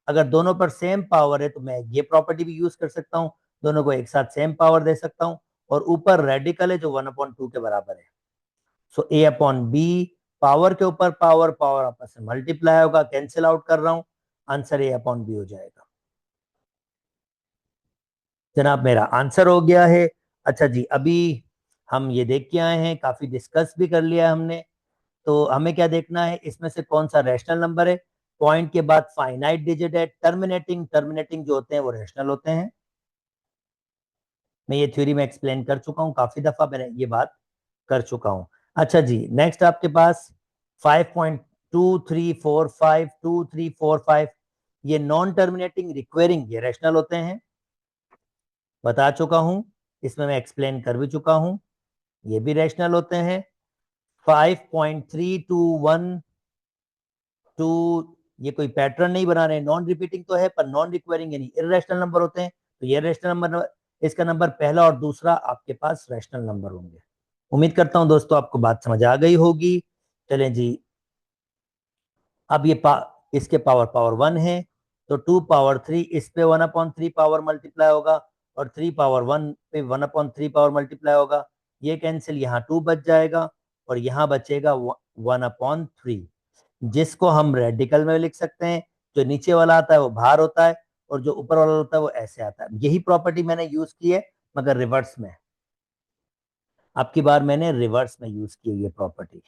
अगर दोनों पर सेम पावर है तो मैं ये प्रॉपर्टी भी यूज कर सकता हूँ, दोनों को एक साथ सेम पावर दे सकता हूँ, और ऊपर रेडिकल है जो 1/2 के बराबर है। सो ए अपॉन बी, पावर के ऊपर पावर, पावर आपस में मल्टीप्लाई होगा, कैंसिल आउट कर रहा हूं, आंसर ए अपॉन बी हो जाएगा। जनाब मेरा आंसर हो गया है। अच्छा जी, अभी हम ये देख के आए हैं, काफी डिस्कस भी कर लिया है हमने, तो हमें क्या देखना है, इसमें से कौन सा रैशनल नंबर है। पॉइंट के बाद फाइनाइट डिजिट है, टर्मिनेटिंग टर्मिनेटिंग जो होते हैं वो रैशनल होते हैं। मैं ये थ्योरी में एक्सप्लेन कर चुका हूँ, काफी दफा मैंने ये बात कर चुका हूँ। अच्छा जी, नेक्स्ट आपके पास 5.2345 ये नॉन टर्मिनेटिंग रिक्वेरिंग ये रैशनल होते हैं, बता चुका हूं, इसमें मैं एक्सप्लेन कर भी चुका हूं, ये भी रैशनल होते हैं। 5.3212 ये कोई पैटर्न नहीं बना रहे, नॉन रिपीटिंग तो है पर नॉन रिक्वेरिंग यानी इररेशनल नंबर होते हैं, तो ये रैशनल नंबर, इसका नंबर पहला और दूसरा आपके पास रैशनल नंबर होंगे। उम्मीद करता हूं दोस्तों आपको बात समझ आ गई होगी। चलें जी, अब ये इसके पावर पावर 1 है, तो 2 पावर 3 इस पे 1/3 पावर मल्टीप्लाई होगा, और 3 पावर 1 पे 1/3 पावर मल्टीप्लाई होगा, ये कैंसिल, यहाँ 2 बच जाएगा, और यहाँ बचेगा 1/3, जिसको हम रेडिकल में लिख सकते हैं। जो नीचे वाला आता है वो बाहर होता है, और जो ऊपर वाला होता है वो ऐसे आता है। यही प्रॉपर्टी मैंने यूज की है, मगर रिवर्स में, आपकी बार मैंने रिवर्स में यूज की है ये प्रॉपर्टी।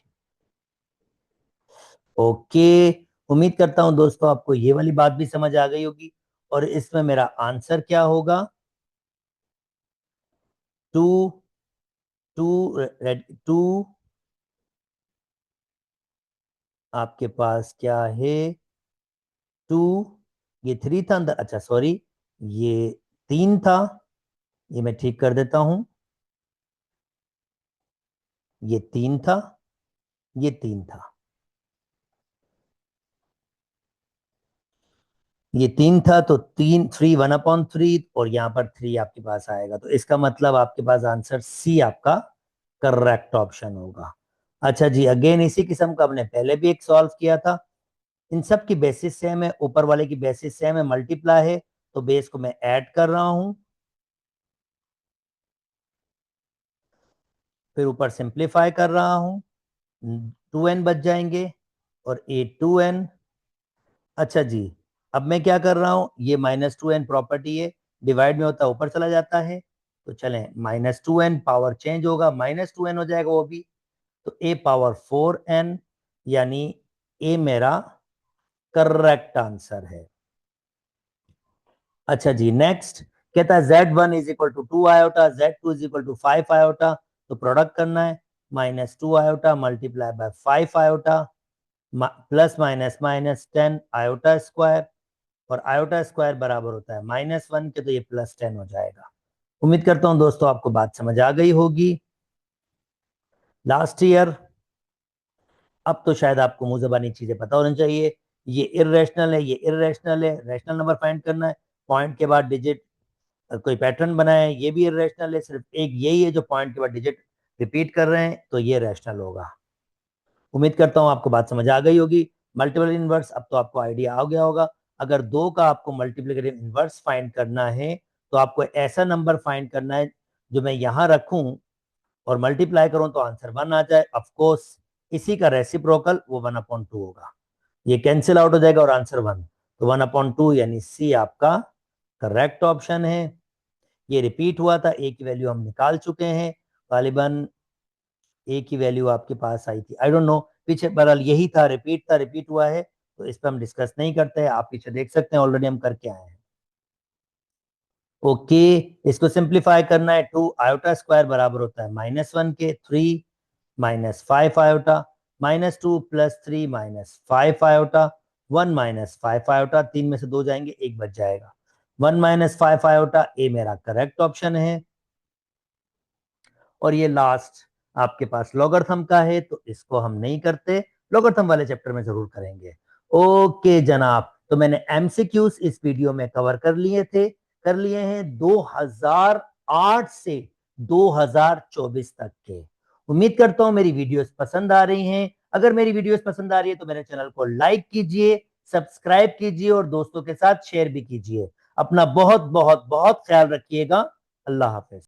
ओके, उम्मीद करता हूं दोस्तों आपको ये वाली बात भी समझ आ गई होगी, और इसमें मेरा आंसर क्या होगा, टू टू टू आपके पास क्या है, टू, ये 3 था अंदर, अच्छा सॉरी, ये 3 था, ये मैं ठीक कर देता हूं, ये 3 था, ये 3 था, ये 3 था, तो 3 1/3, और यहाँ पर 3 आपके पास आएगा, तो इसका मतलब आपके पास आंसर सी आपका करेक्ट ऑप्शन होगा। अच्छा जी, अगेन इसी किस्म का हमने पहले भी एक सॉल्व किया था, इन सब की बेसिस सेम है, ऊपर वाले की बेसिस सेम है, मल्टीप्लाई है, तो बेस को मैं ऐड कर रहा हूं, फिर ऊपर सिंप्लीफाई कर रहा हूं, 2n बच जाएंगे, और ए 2n। अच्छा जी, अब मैं क्या कर रहा हूं, ये -2n प्रॉपर्टी है, डिवाइड में होता है ऊपर चला जाता है, तो चलें, -2n पावर चेंज होगा, -2n हो जाएगा वो भी, तो a⁴n, यानी ए मेरा करेक्ट आंसर है। अच्छा जी, नेक्स्ट कहता है Z1 = 2 आयोटा, Z2 = 5 आयोटा, तो प्रोडक्ट करना है, -2 iota multiply by 5 iota, plus minus minus 10 iota square, और आयोटा स्क्वायर बराबर होता है -1 के, तो ये +10 हो जाएगा। उम्मीद करता हूं दोस्तों आपको बात समझ आ गई होगी। लास्ट ईयर, अब तो शायद आपको मुंह जबानी चीजें पता होनी चाहिए, ये इररेशनल है, ये इररेशनल है, रैशनल नंबर फाइंड करना है, पॉइंट के बाद डिजिट कोई पैटर्न बनाए, ये भी इररेशनल है, सिर्फ एक यही है जो पॉइंट के बाद डिजिट रिपीट कर रहे हैं, तो ये रैशनल होगा। उम्मीद करता हूं आपको बात समझ आ गई होगी। मल्टीपल इनवर्स, अब तो आपको आइडिया आ गया होगा, अगर दो का आपको मल्टीप्लिकेटिव इनवर्स फाइंड करना है, तो आपको ऐसा नंबर फाइंड करना है जो मैं यहां रखूं और मल्टीप्लाई करूं तो आंसर 1 आ जाए। ऑफ कोर्स इसी का रेसिप्रोकल वो 1/2 होगा, ये कैंसिल आउट हो जाएगा और आंसर 1, तो 1/2 यानी सी आपका करेक्ट ऑप्शन है। ये रिपीट हुआ था, ए की वैल्यू हम निकाल चुके हैं, गालिबन ए की वैल्यू आपके पास आई थी, आई डोंट नो, पीछे बहरहाल यही था, रिपीट हुआ है, तो इस पर हम डिस्कस नहीं करते हैं, आप पीछे देख सकते हैं, ऑलरेडी हम करके आए हैं। ओके, इसको सिंप्लीफाई करना है, 2 आयोटा स्क्वायर बराबर होता है -1 के, 3 -5 आयोटा, -2 + 3 -5 आयोटा, 1 -5 आयोटा, 3 में से 2 जाएंगे, 1 बच जाएगा, 1 -5 आयोटा, ए मेरा करेक्ट ऑप्शन है। और ये लास्ट आपके पास लॉगरिथम का है, तो इसको हम नहीं करते, लॉगरिथम वाले चैप्टर में जरूर करेंगे। ओके जनाब, तो मैंने एमसीक्यूज इस वीडियो में कवर कर लिए हैं 2008 से 2024 तक के। उम्मीद करता हूं मेरी वीडियोस पसंद आ रही हैं। अगर मेरी वीडियोस पसंद आ रही है तो मेरे चैनल को लाइक कीजिए, सब्सक्राइब कीजिए और दोस्तों के साथ शेयर भी कीजिए। अपना बहुत बहुत बहुत ख्याल रखिएगा। अल्लाह हाफिज।